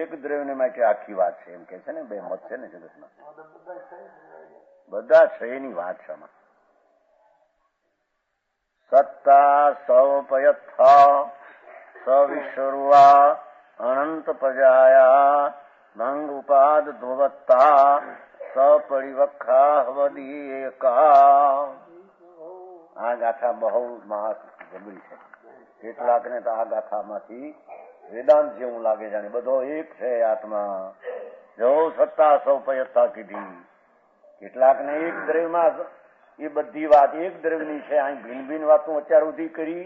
એક દ્રવ્યને માટે આખી વાત છે એમ કે છે ને. 2 મત છે ને જગતમાં, બધા છે એની વાત છે આમાં. સત્તા સૌપયથા સવિશ્વરુઆ અનંત પ્રજાયા ભંગ ઉપાદ ધ્રુવત્તા સપરિવખા હવદીએકા. આ ગાથા બહુ મહા જબરી છે. કેટલાકને તો આ ગાથામાંથી વેદાંત જેવું લાગે જાણે બધો એક છે આત્મા. જો સત્તા સૌપયથા કીધી, કેટલાકને એક દ્રવ્યમાં એ બધી વાત એક દ્રવ્યની છે. અહીં ભિન્ન વાતો અત્યાર સુધી કરી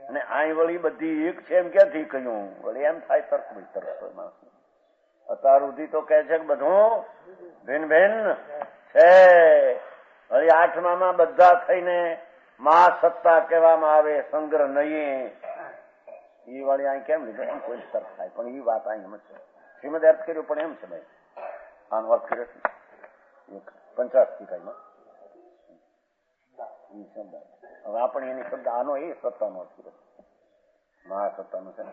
અને અહીં વળી બધી એક છે એમ ક્યાંથી કહ્યું? વળી એમ થાય તર્ક માણસ. અત્યાર સુધી તો કહે છે કે બધું ભિન્ન છે. વળી 8માં બધા થઈને મા સત્તા કહેવામાં આવે, સંગ્રહ નહીં. એ વાળી અહીં કેમ લીધું એમ કોઈ તર્ક થાય. પણ એ વાત અહીં એમ છે. શ્રીમદ અર્થ કર્યો પણ એમ છે ભાઈ. આનો અર્થ કર્યો 50 ટીકાઈમાં એ શબ્દ હવે આપણે એની શબ્દ આનો એ સત્તાનો અર્થ મહાસત્તાનો છે ને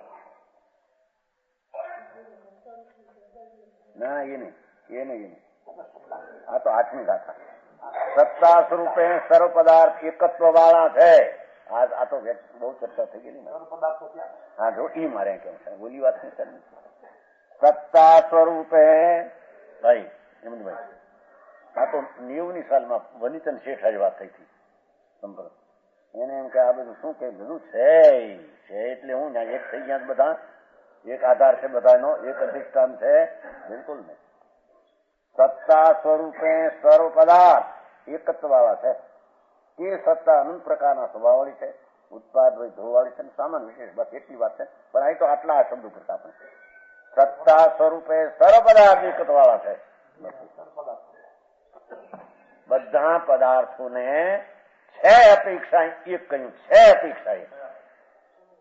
ના એ નહીં આ તો આઠમી ગાથા સત્તા સ્વરૂપે સર્વ પદાર્થ એકત્વ વાળા છે. આ તો બહુ ચર્ચા થઈ ગયેલી ને. હા જો ઈ મારે કેમ છે બોલી વાત નહીં કરી. સત્તા સ્વરૂપે ભાઈ હેમંતભાઈ આ તો 90ની સાલમાં વનિતન શેઠ હારી વાત થઈ હતી સંપર્ક. એને એમ કે આ બધું શું કે બધું છે એટલે હું એક થઈ ગયા બધા એક આધાર છે બધાનો એક અધિષ્ઠાન છે બિલકુલ નહીં. સત્તા સ્વરૂપે સર્વ પદાર્થ એકત્વ વાળા છે. તે સત્તા અનંત પ્રકારના સ્વભાવવાળી છે, ઉત્પાદ હોય ધ્રુવવાળી છે, સામાન વિશેષ બસ એટલી વાત છે. પણ અહીં તો આટલા આ શબ્દો કરતા આપણે સત્તા સ્વરૂપે સર્વ પદાર્થ એકત્વ વાળા છે. બધા પદાર્થોને છે અપેક્ષા એક કહ્યું છે અપેક્ષા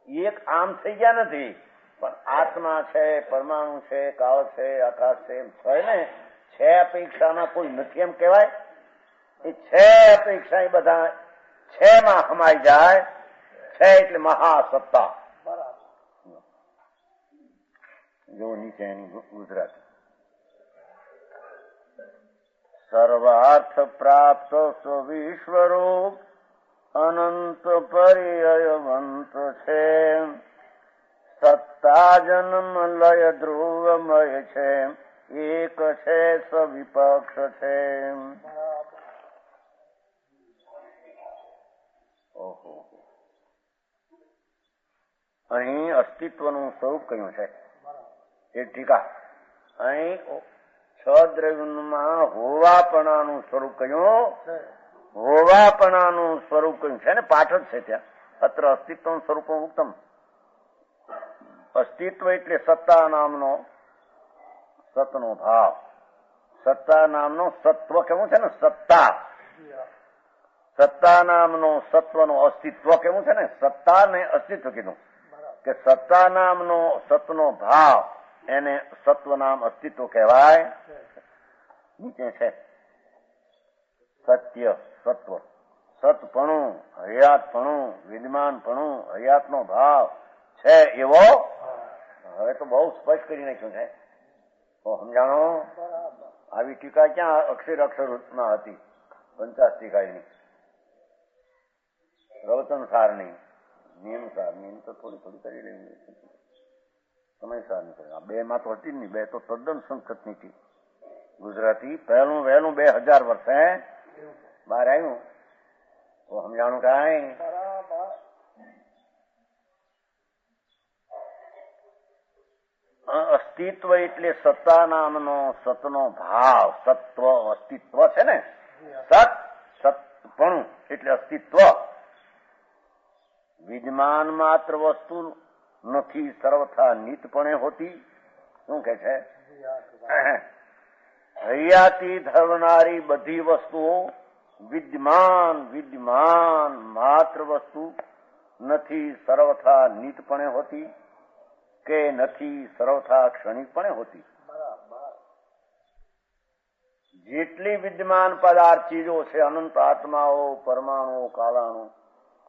એક આમ થઈ ગયા નથી પણ આત્મા છે, પરમાણુ છે, કાળ છે, આકાશ છે એમ છે ને. છે અપેક્ષામાં કોઈ નથી એમ કહેવાય. એ છે અપેક્ષા એ બધા છે માં સમાઈ જાય છે એટલે મહાસત્તા. જો નીચે એની ગુજરાત સર્વાર્થ પ્રાપ્ત સ્વવિશ્વરૂપ અનંત પર્યયવંત છે. સત્તા જન્મ લય ધ્રુવમય છે. એક છે સવિપક્ષ છે. ઓહો અહીં અસ્તિત્વનું સ્વરૂપ કયું છે એ ટીકા. અહીં છ દ્રવ્યમાં હોવાપણાનું સ્વરૂપ કયું હોવાપણાનું સ્વરૂપ કયું છે ને પાઠ જ છે ત્યાં. અત્ર અસ્તિત્વનું સ્વરૂપ ઉત્તમ. અસ્તિત્વ એટલે સત્તા નામનો સતનો ભાવ. સત્તા નામનો સત્વ કેવું છે ને સત્તા. સત્તા નામનો સત્વનો અસ્તિત્વ કેવું છે ને સત્તા ને અસ્તિત્વ કીધું કે સત્તા નામનો સતનો ભાવ એને સત્વ નામ અસ્તિત્વ કહેવાય. નીચે છે સત્ય સત્વ સતપણું હયાતપણું વિદ્યમાનપણું હયાતનો ભાવ છે એવો. હવે તો બહુ સ્પષ્ટ કરી નાખ્યું છે. તો સમજાણો આવી ટીકા ક્યાં અક્ષરમાં હતી 50 ટીકાની પ્રવચન સારની નિયમ સારની તો થોડી થોડી કરી રહી સમય સારની કરી. આ બે માં તો હતી જ નહીં. બે તો તદ્દન સંસ્કૃતની હતી. ગુજરાતી પહેલું વહેલું 2000 વર્ષે બહાર આવ્યું તો સમજાણું કઈ. અસ્તિત્વ એટલે સત્તા નામનો સતનો ભાવ. સત્વ અસ્તિત્વ છે ને સતપણું એટલે અસ્તિત્વ. વિદ્યમાન માત્ર વસ્તુ નથી સર્વથા નિતપણે હોતી. શું કે છે હૈયાથી ધરનારી બધી વસ્તુઓ વિદ્યમાન માત્ર વસ્તુ નથી સર્વથા નિતપણે હોતી કે નથી સર્વથા ક્ષણિકપણે હોતી. જેટલી વિદ્યમાન પદાર્થ ચીજો છે અનંત આત્માઓ પરમાણુઓ કાલાણુ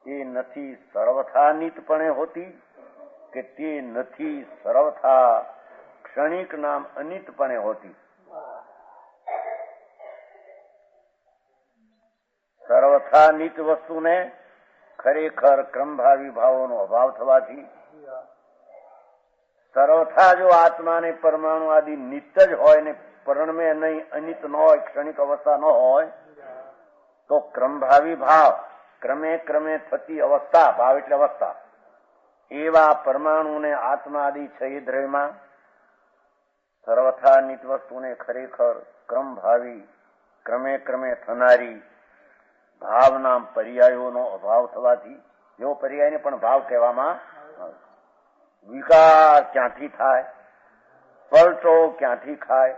એ નથી સર્વથા નિતપણે હોતી કે તે નથી સર્વથા ક્ષણિક નામ અનિતપણે હોતી. સર્વથા નિત વસ્તુને ખરેખર ક્રમભાવી ભાવોનો અભાવ થવાથી સર્વથા જો આત્માને પરમાણુ આદિ નિત્ય જ હોય ને પરણમે નહીં અનિત ન હોય ક્ષણિક અવસ્થા ન હોય તો ક્રમભાવી ભાવ ક્રમે ક્રમે થતી અવસ્થા ભાવ એટલે અવસ્થા એવા પરમાણુને આત્મા આદિ છે એ દ્રવ્યમાં સર્વથા નિત વસ્તુને ખરેખર ક્રમભાવી ક્રમે ક્રમે થનારી ભાવના પર્યાયોનો અભાવ થવાથી જેવો પર્યાયને પણ ભાવ કહેવામાં વિકાર ક્યાંથી થાય પલટો ક્યાંથી ખાય.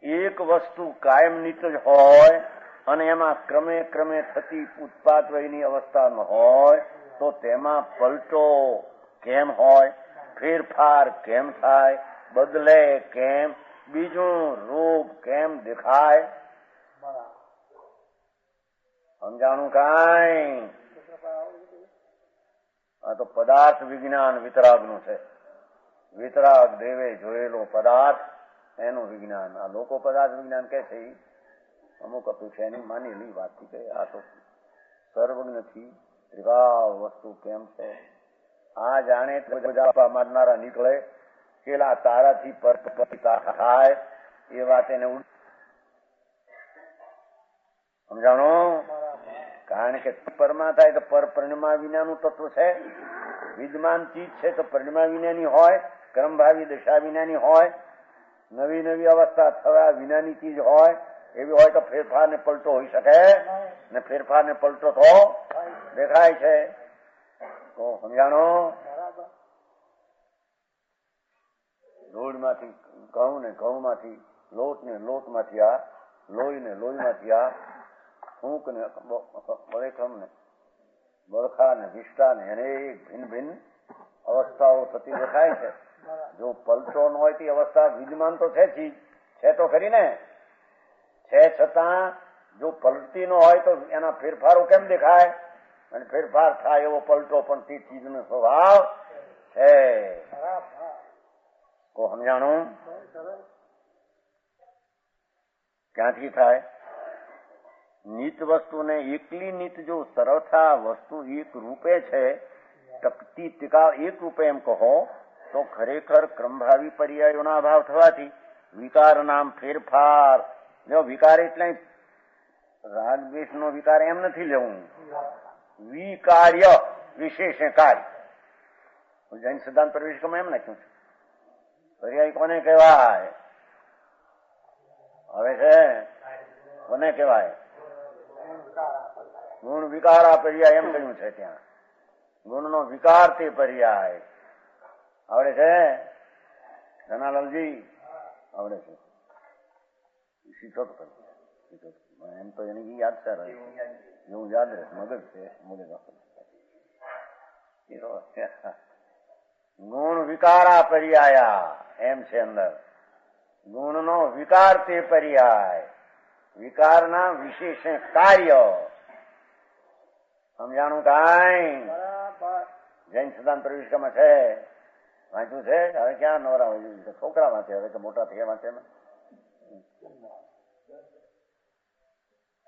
એક વસ્તુ કાયમ નિત જ હોય અને એમાં ક્રમે ક્રમે થતી ઉત્પાદ વયની અવસ્થા ન હોય તો તેમાં પલટો કેમ હોય, ફેરફાર કેમ થાય, બદલે કેમ, બીજું રૂપ કેમ દેખાય. સમજાણું કાંઈ? આ તો પદાર્થ વિજ્ઞાન વિતરાગનું છે. વિતરાગ દેવે જોયેલો પદાર્થ એનું વિજ્ઞાન. આ લોકો પદાર્થ વિજ્ઞાન કે છે અમુક અપેક્ષાની માનેલી વાતથી કે આ તો સર્વજ્ઞથી ત્રિભાવ વસ્તુ કેમ છે આ જાણે મારનારા નીકળે પેલા તારાથી પરપિતા થાય એ વાત એને સમજાણો. કારણ કે પરમાં થાય તો પર પરિણમા વિનાનું તત્વ છે. વિદ્યમાન ચીજ છે તો પરિણમા વિનાની હોય, કર્મભાવી દશા વિનાની હોય, નવી નવી અવસ્થા થવા વિનાની ચીજ હોય. એવી હોય તો ફેરફાર ને પલટો હોઈ શકે ને ફેરફાર ને પલટો તો દેખાય છે. તો સમજાણો. ધૂળમાંથી ઘઉં ને ઘઉંમાંથી લોટ ને લોટમાંથી આ લોહી ને લોહીમાંથી આ ફૂંક ને બળેખમ ને બળખા ને વિષ્ટા ને એને ભિન્ન ભિન્ન અવસ્થાઓ થતી દેખાય છે. જો પલટો ન હોય તે અવસ્થા વિદ્યમાન તો છે ચીજ છે તો ખરી ને, છે છતાં જો પલટતી ન હોય તો એના ફેરફારો કેમ દેખાય? અને ફેરફાર થાય એવો પલટો પણ તે ચીજનો સ્વભાવ છે. તો સમજાણું. ક્યાંથી થાય? નિત વસ્તુને એકલી નિત જો સર્વથા વસ્તુ એક રૂપે છે, ટકતી ટીકા એક રૂપે એમ કહો તો ખરેખર ક્રમભાવી પર્યાયોના અભાવ થવાથી વિકાર નામ ફેરફાર. જો વિકાર એટલે રાગદ્વેષ નો વિકાર એમ નથી લેવું, વિકાર્ય વિશેષ કાર્ય. જૈન સિદ્ધાંત પ્રવેશમાં એમ નાખ્યું છે. પર્યાય કોને કહેવાય? હવે છે કોને કહેવાય? ગુણ વિકારા પર્યાય એમ કહ્યું છે. ત્યાં ગુણનો વિકાર તે પર્યાય આવડે છે. ધનાલાલજી આવડે છે. શીખો તો એમ તો એને યાદ છે, એવું યાદ રહે. મગજ છે મગજ. ગુણ વિકારા પર્યાયા એમ છે અંદર. ગુણનો વિકાર તે પર્યાય, વિકારના વિશેષ કાર્ય. સમજાણું કાંઈ? જૈન સિદ્ધાંત પ્રવિષ્ટમાં છે, વાંચ્યું છે. હવે ક્યાં નવરા હોય? છોકરા વાંચે, હવે તો મોટા થયા વાંચે.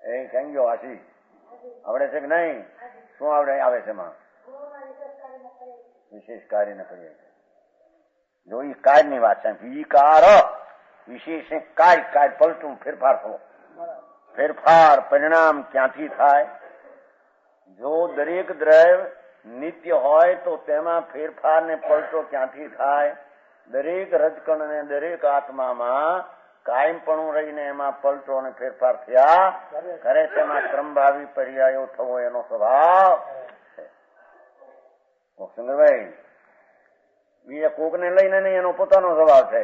એ ક્યાં ગયો? આશી આવડે છે કે નહીં? શું આવડે આવે છે એમાં? વિશેષ કાર્ય ને કરીએ. જો એ કાર્યની વાત છે. વિકાર વિશેષ કાર્ય, કાર્ય પલટું ફેરફાર થવો. ફેરફાર પરિણામ ક્યાંથી થાય? જો દરેક દ્રવ્ય નિત્ય હોય તો તેમાં ફેરફાર ને પલટો ક્યાંથી થાય? દરેક રજકણ ને દરેક આત્મામાં કાયમપણું રહીને એમાં પલટો અને ફેરફાર થયા કરે છે. એમાં ક્રમભાવી પર્યાયો થવો એનો સ્વભાવ છે. શંકરભાઈ, બીજા કોકને લઈને નહીં, એનો પોતાનો સ્વભાવ છે.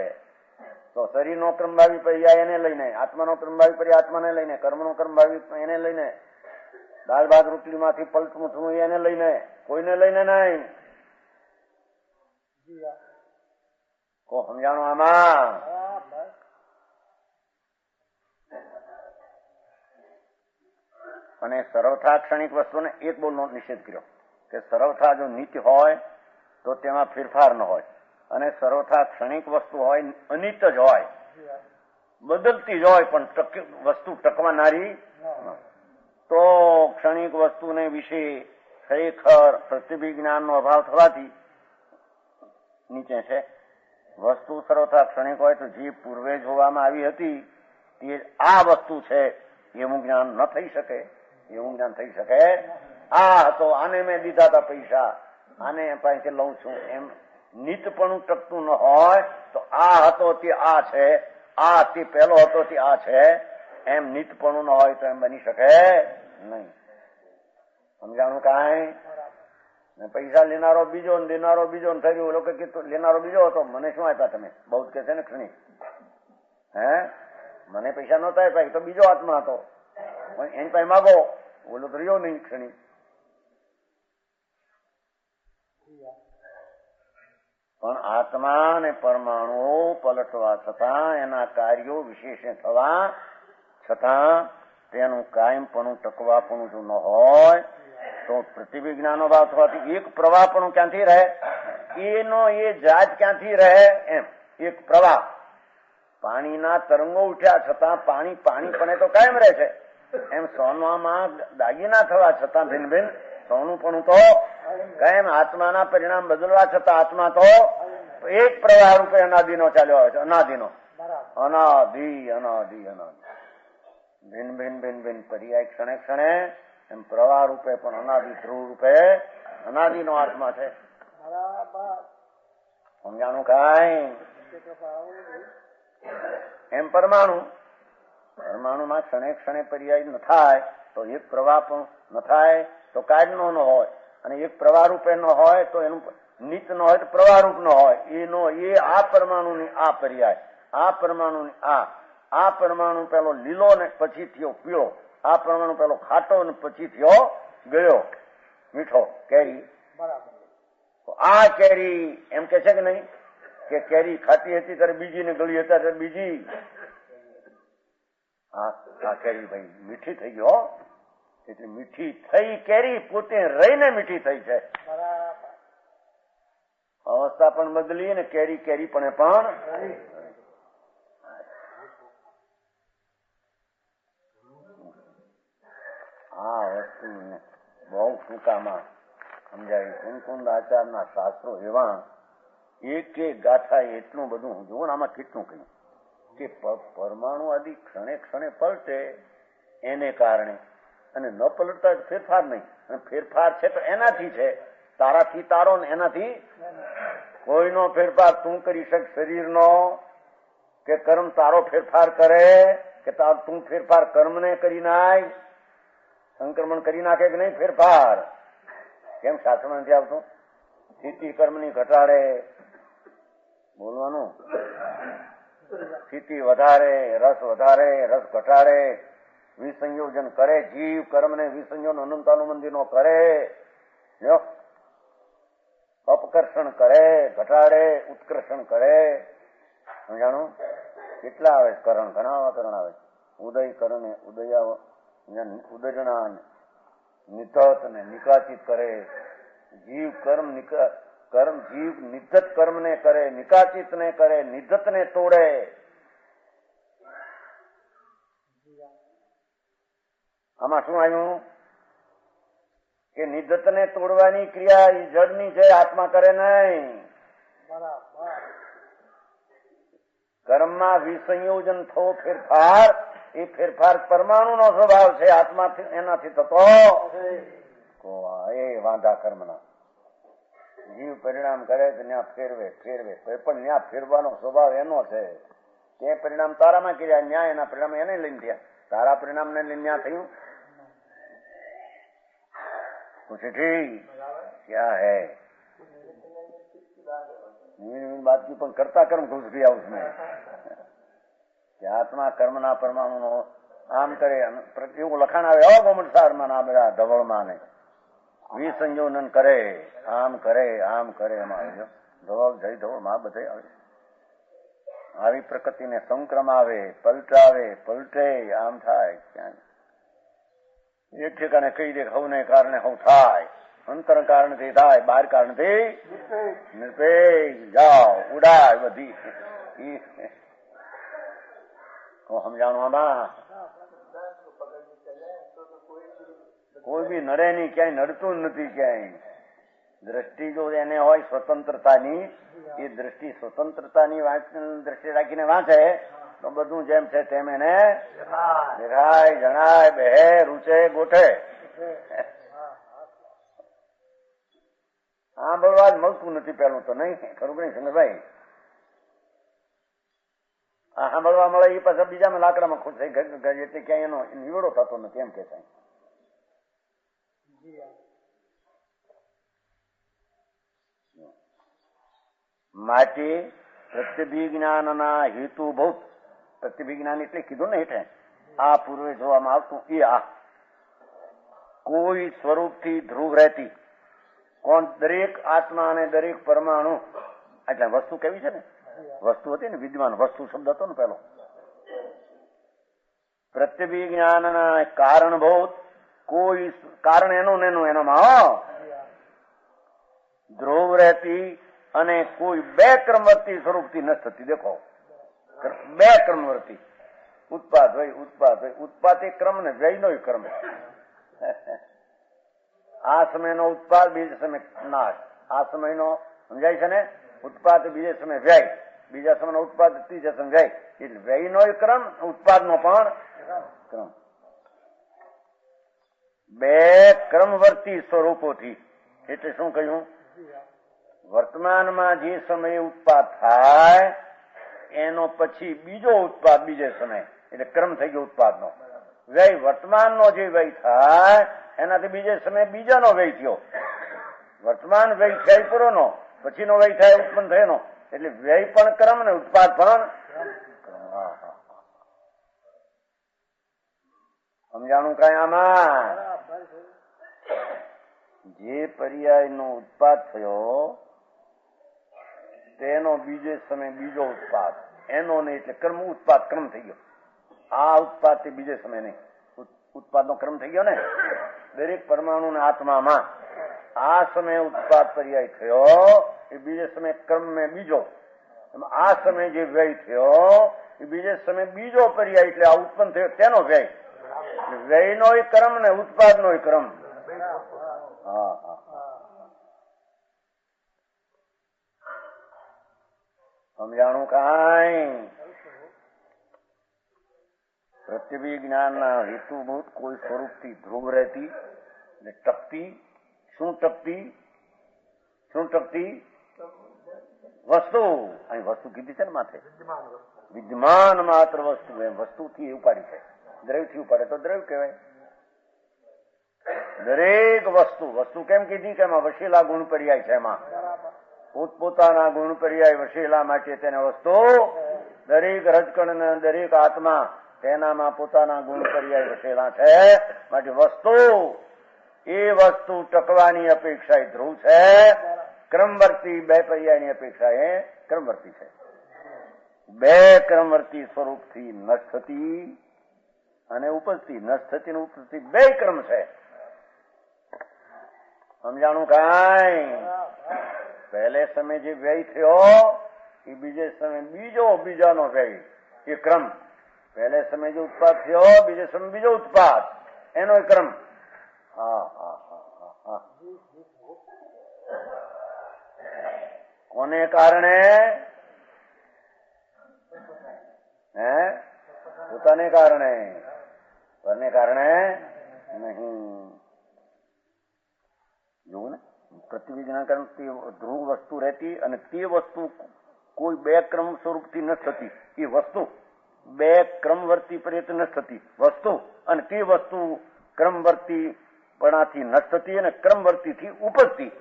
તો શરીરનો ક્રમભાવી પર્યાય એને લઈને, આત્માનો ક્રમભાવી પર્યાય આત્માને લઈને, કર્મનો ક્રમભાવી એને લઈને, દાળ ભાત રોટલીમાંથી પલટું થવું એને લઈને, કોઈને લઈને નહીં. કો સમજાણો આમાં? અને સર્વથા ક્ષણિક વસ્તુને એક બોલનો નિષેધ કર્યો કે સર્વથા જો નિત્ય હોય તો તેમાં ફેરફાર ન હોય, અને સર્વથા ક્ષણિક વસ્તુ હોય અનિત જ હોય, બદલતી જ હોય, પણ વસ્તુ ટકવાનારી. તો ક્ષણિક વસ્તુને વિશે ખરેખર પ્રતિભિજ્ઞાનનો અભાવ થવાથી નીચે છે. વસ્તુ સર્વથા ક્ષણિક હોય તો જે પૂર્વે જોવામાં આવી હતી તે આ વસ્તુ છે એવું જ્ઞાન ન થઈ શકે. એવું જ્ઞાન થઈ શકે? આ હતો, આને મેં દીધા હતા પૈસા, આને પાસે લઉં છું, એમ નિતપણું ટકતું ન હોય તો આ હતો તે આ છે, આ તે પહેલો હતો તે આ છે, એમ નિતપણું ન હોય તો એમ બની શકે નહીં. સમજાણું કાંઈ? પૈસા લેનારો બીજો ને દેનારો બીજો ને થયું. લોકો કીધું લેનારો બીજો હતો, મને શું આપ્યા તમે? બહુ કે છે ને ક્ષણિક. હે, મને પૈસા નહોતા આપ્યા, તો બીજો આત્મા હતો, એની પાસે માગો, બોલો તો રહ્યો નહીં ક્ષણિક. પણ આત્મા અને પરમાણુ પલટવા છતાં, એના કાર્યો વિશેષ થવા છતાં તેનું કાયમપણું ટકવાપણું જો ન હોય તો પ્રતિવિજ્ઞાનો ભાવ થવાથી એક પ્રવાહપણું ક્યાંથી રહે, એનો એ જાત ક્યાંથી રહે? એમ એક પ્રવાહ, પાણીના તરંગો ઉઠ્યા છતાં પાણી પાણીપણે તો કાયમ રહે છે. એમ સોનામાં દાગીના થવા છતાં ભિન્ન ભિન્ન સોનું પણ તો કાયમ, આત્માના પરિણામ બદલવા છતાં આત્મા તો એક પ્રવાહ રૂપે અનાદિનો ચાલ્યો આવે છે. અનાદિનો, અનાદિ અનાદિ અનાદિ, ભિન્ન ભિન્ન ભિન્ન ભિન્ન પર્યાય ક્ષણે ક્ષણે એમ પ્રવાહ રૂપે પણ અનાદિ, ધ્રુવ રૂપે અનાદિનો આત્મા છે. સમજાણું કાંઈ? એમ પરમાણુમાં ક્ષણે ક્ષણે પર્યાય ન થાય તો એક પ્રવાહ પણ ન થાય તો કાયમનો ન હોય, અને એક પ્રવાહ રૂપે ન હોય તો એનું નિત ન હોય તો પ્રવાહ રૂપ ન હોય. એનો એ આ પરમાણુની આ પર્યાય, આ પરમાણુની આ પરમાણુ પેલો લીલો ને પછી થયો પીળો, આ પરમાણુ પેલો ખાટો ને પછી થયો ગયો મીઠો, કેરી. આ કેરી એમ કે છે કે નહીં કે કેરી ખાટી હતી ત્યારે બીજી ને ગળી હતા ત્યારે બીજી. આ કેરી ભાઈ મીઠી થઈ ગયો, એટલે મીઠી થઈ કેરી પોતે રહીને મીઠી થઈ છે. અવસ્થા પણ બદલી ને કેરી કેરી પણ આ વસ્તુ બહુ ટૂંકામાં સમજાય. કુંકુંદ આચારના શાસ્ત્રો એવા એક એક ગાથા એટલું બધું જુઓ ને, આમાં કેટલું કહ્યું કે પરમાણુ આદિ ક્ષણે ક્ષણે પલટે એને કારણે, અને ન પલટતા ફેરફાર નહીં. અને ફેરફાર છે તો એનાથી છે, તારાથી તારો ને એનાથી કોઈનો ફેરફાર તું કરી શક શરીરનો, કે કર્મ તારો ફેરફાર કરે, કે તું ફેરફાર કર્મને કરી નાય, સંક્રમણ કરી નાખે કે નહીં ફેરફાર? કેમ શાસ્ત્રમાં નથી આવતું? સ્થિતિ કર્મની ઘટાડે, બોલવાનું, સ્થિતિ વધારે, રસ ઘટાડે, વિસંયોજન કરે, જીવ કર્મને વિસંયોજન અનંતાનુબંધીનો કરે, અપકર્ષણ કરે, ઘટાડે, ઉત્કર્ષણ કરે. સમજાણું? કેટલા આવે કરણ? ઘણા કરણ આવે. ઉદય કરણ, ઉદજના, નિધત ને નિકાચિત કરે. જીવ કર્મ જીવ નિધત કર્મ ને કરે, નિકાચિત ને કરે, નિધત ને તોડે. આમાં શું આવ્યું કે નિધત ને તોડવાની ક્રિયા એ જડની છે, આત્મા કરે નહીં. કર્મમાં વિસંયોજન થવો ફેરફાર, એ ફેરફાર પરમાણુનો સ્વભાવ છે, આત્માથી એનાથી થતો એ વાંધા કર્મના. જીવ પરિણામ કરે તો ત્યાં ફેરવે પણ ત્યાં ફેરવાનો સ્વભાવ એનો છે. તે પરિણામ તારામાં કર્યા, ન્યાય એના પરિણામ એને લઈને થયા. તારા પરિણામ ને લઈને ન્યા થયું. कुछ ठीक क्या है बात की પણ કરતા કર્મ ઘુસ ગયા उसमें કે આત્મા કર્મના પરમાણુનો આમ કરે. એવું લખાણ આવે ગોમટસારમાં ના બધા ધવળમાં ને વિસંયોજન કરે, આમ કરે એમાં ધવળ જય ધવળમાં બધે આવે. આવી પ્રકૃતિને સંક્રમ આવે, પલટે, આમ થાય. ક્યાં એક ઠેકાને કહી દે હવને કારણે હવ થાય, અંતર કારણથી થાય, બહાર કારણથી નિર્ભેજ જાઓ ઉડાય બધી. સમજાણું? આમાં કોઈ બી નડે નહીં, ક્યાંય નડતું નથી ક્યાંય. દ્રષ્ટિ જો એને હોય સ્વતંત્રતાની, એ દ્રષ્ટિ સ્વતંત્રતાની દ્રષ્ટિ રાખીને વાંચે તો બધું જેમ છે તેમ એને દેખાય, જણાય, બેહે, રૂચે, ગોઠે. સાંભળવા જ મળતું નથી પેલું તો, નહીં ખરું કે નહીં શંકરભાઈ? આ સાંભળવા મળે એ પાછા બીજામાં લાકડામાં ખુશ થઈ ગઈ એટલે ક્યાંય એનો નિવડો થતો નથી એમ કે છે. માટે પ્રત્યભિજ્ઞાનના હેતુભૂત, પ્રત્યભિજ્ઞાન એટલે કીધું ને હેઠે આ પૂર્વે જોવામાં આવતું એ આ કોઈ સ્વરૂપથી ધ્રુવ રહેતી કોણ દરેક આત્મા અને દરેક પરમાણુ. એટલે વસ્તુ કેવી છે ને, વસ્તુ હતી ને વિદ્યમાન, વસ્તુ શબ્દ હતો ને પેલો, પ્રત્યભિજ્ઞાનના કારણભૂત કોઈ કારણ એનું ને એનું એનામાં ધ્રુવ રહેતી અને કોઈ બે ક્રમવર્તી સ્વરૂપથી ન થતી. દેખો, બે ક્રમવર્તી ઉત્પાદ હોય, ઉત્પાદ હોય. ઉત્પાદ એ ક્રમ ને વ્યયનો ક્રમ. આ સમયનો ઉત્પાદ, બીજા સમય નાશ. આ સમયનો સમજાય છે ને, ઉત્પાદ બીજે સમય વ્યય, બીજા સમયનો ઉત્પાદ ત્રીજા સમય વ્યય. એટલે વ્યયનો ક્રમ, ઉત્પાદનો પણ ક્રમ. બે ક્રમવર્તી સ્વરૂપોથી. એટલે શું કહ્યું? વર્તમાનમાં જે સમયે ઉત્પાદ થાય એનો પછી બીજો ઉત્પાદ બીજે સમય, એટલે ક્રમ થઈ ગયો ઉત્પાદનો. વ્યય, વર્તમાનનો જે વ્યય થાય એનાથી બીજે સમયે બીજાનો વ્યય થયો. વર્તમાન વ્યય થાય પૂરોનો, પછીનો વ્યય થાય ઉત્પન્ન થયેનો. એટલે વ્યય પણ ક્રમ ને ઉત્પાદ પણ ક્રમ. સમજાણું કઈ આમાં? જે પર્યાયનો ઉત્પાદ થયો તેનો બીજે સમય બીજો ઉત્પાદ, એનો નહીં. એટલે ક્રમ ઉત્પાદ ક્રમ થઈ ગયો. આ ઉત્પાદ થી બીજે સમય નહીં, ઉત્પાદનો ક્રમ થઈ ગયો ને. દરેક પરમાણુ આત્મામાં આ સમયે ઉત્પાદ પર્યાય થયો, એ બીજે સમય ક્રમ ને બીજો. આ સમય જે વ્યય થયો એ બીજે સમય બીજો પર્યાય, એટલે આ ઉત્પન્ન થયો તેનો વ્યય. વ્યયનો ક્રમ ને ઉત્પાદનો ક્રમ. સમજાણું કાંઈ? પ્રત્યભિજ્ઞાનના હેતુભૂત કોઈ સ્વરૂપથી ધ્રુવ રહેતી ને ટકતી. શું ટકતી? શું ટકતી? વસ્તુ. અહીં વસ્તુ કીધી છે ને માથે, વિદ્યમાન માત્ર વસ્તુ. એમ વસ્તુથી ઉપાડી છે. દ્રવ્યથી ઉપાડે તો દ્રવ્ય કહેવાય. દરેક વસ્તુ, વસ્તુ કેમ કીધી? કે એમાં વશેલા ગુણ પર્યાય છે. એમાં પોતપોતાના ગુણ પર્યાય વશેલા માટે તેને વસ્તુ. દરેક રજકણ ને દરેક આત્મા તેનામાં પોતાના ગુણ પર્યાય વશેલા છે. માટે વસ્તુ, એ વસ્તુ ટકવાની અપેક્ષા એ ધ્રુવ છે. ક્રમવર્તી બે પર્યાયની અપેક્ષા એ ક્રમવર્તી છે. બે ક્રમવર્તી સ્વરૂપથી નષ્ટ થતી અને ઉપજતી. નષ્ટ થતી ને ઉપજતી બે ક્રમ છે. સમજાણું કાંઈ? પહેલે સમય જે વ્યય થયો એ બીજે સમય બીજાનો વ્યય, એ ક્રમ. પહેલે સમય જે ઉત્પાદ થયો, બીજે સમય બીજો ઉત્પાદ, એનો ક્રમ. કોને કારણે? પોતાને કારણે, પરને કારણે નહીં. જોવું ને, પ્રતિવિજ્ઞાન કારણ ધ્રુવ વસ્તુ રહેતી અને તે વસ્તુ કોઈ બે ક્રમ સ્વરૂપથી ન થતી. એ વસ્તુ બે ક્રમવર્તી પર્યંત ન થતી વસ્તુ, અને તે વસ્તુ ક્રમવર્તી પણાથી ન થતી અને ક્રમવર્તીથી ઉપજતી.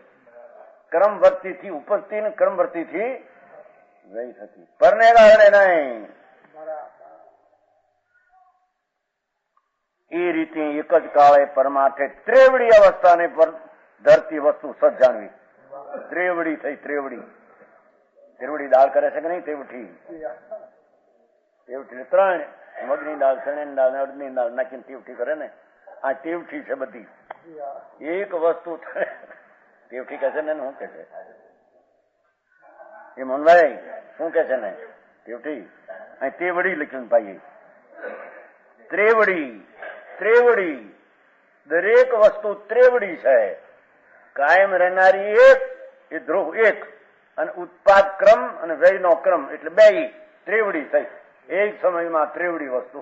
ક્રમવર્તીથી ઉપજતી ને ક્રમવર્તીથી વ્યય થતી. પરને કારણે નહીં. એ રીતે એક જ કાળે પરમાર્થે ત્રેવડી અવસ્થાને પર ધરતી વસ્તુ સજ જાણવી. ત્રેવડી થઈ. ત્રેવડી દાળ કરે છે કે નહીં? તેવઠી ત્રણ, મગની દાળ, ચણાની દાળ, અડદની દાળ નાખીને તેવઠી કરે ને. આ તેવઠી છે બધી. એક વસ્તુ તેવઠી કહે છે ને. શું કે છે એ મનભાઈ? શું કે છે ને તેવઠી? અહીં તેવડી લખ્યું ભાઈ. ત્રેવડી દરેક વસ્તુ ત્રેવડી છે. કાયમ રહેનારી એક, એ ધ્રુવ એક, અને ઉત્પાદ ક્રમ અને વ્યયનો ક્રમ, એટલે બે ત્રેવડી થઈ. એક સમયમાં ત્રેવડી વસ્તુ.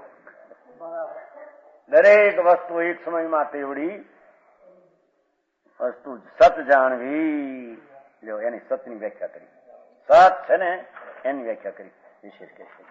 દરેક વસ્તુ એક સમયમાં ત્રેવડી વસ્તુ સત જાણવી. એની સતની વ્યાખ્યા કરી. સત છે ને એની વ્યાખ્યા કરી વિશેષ કે છે.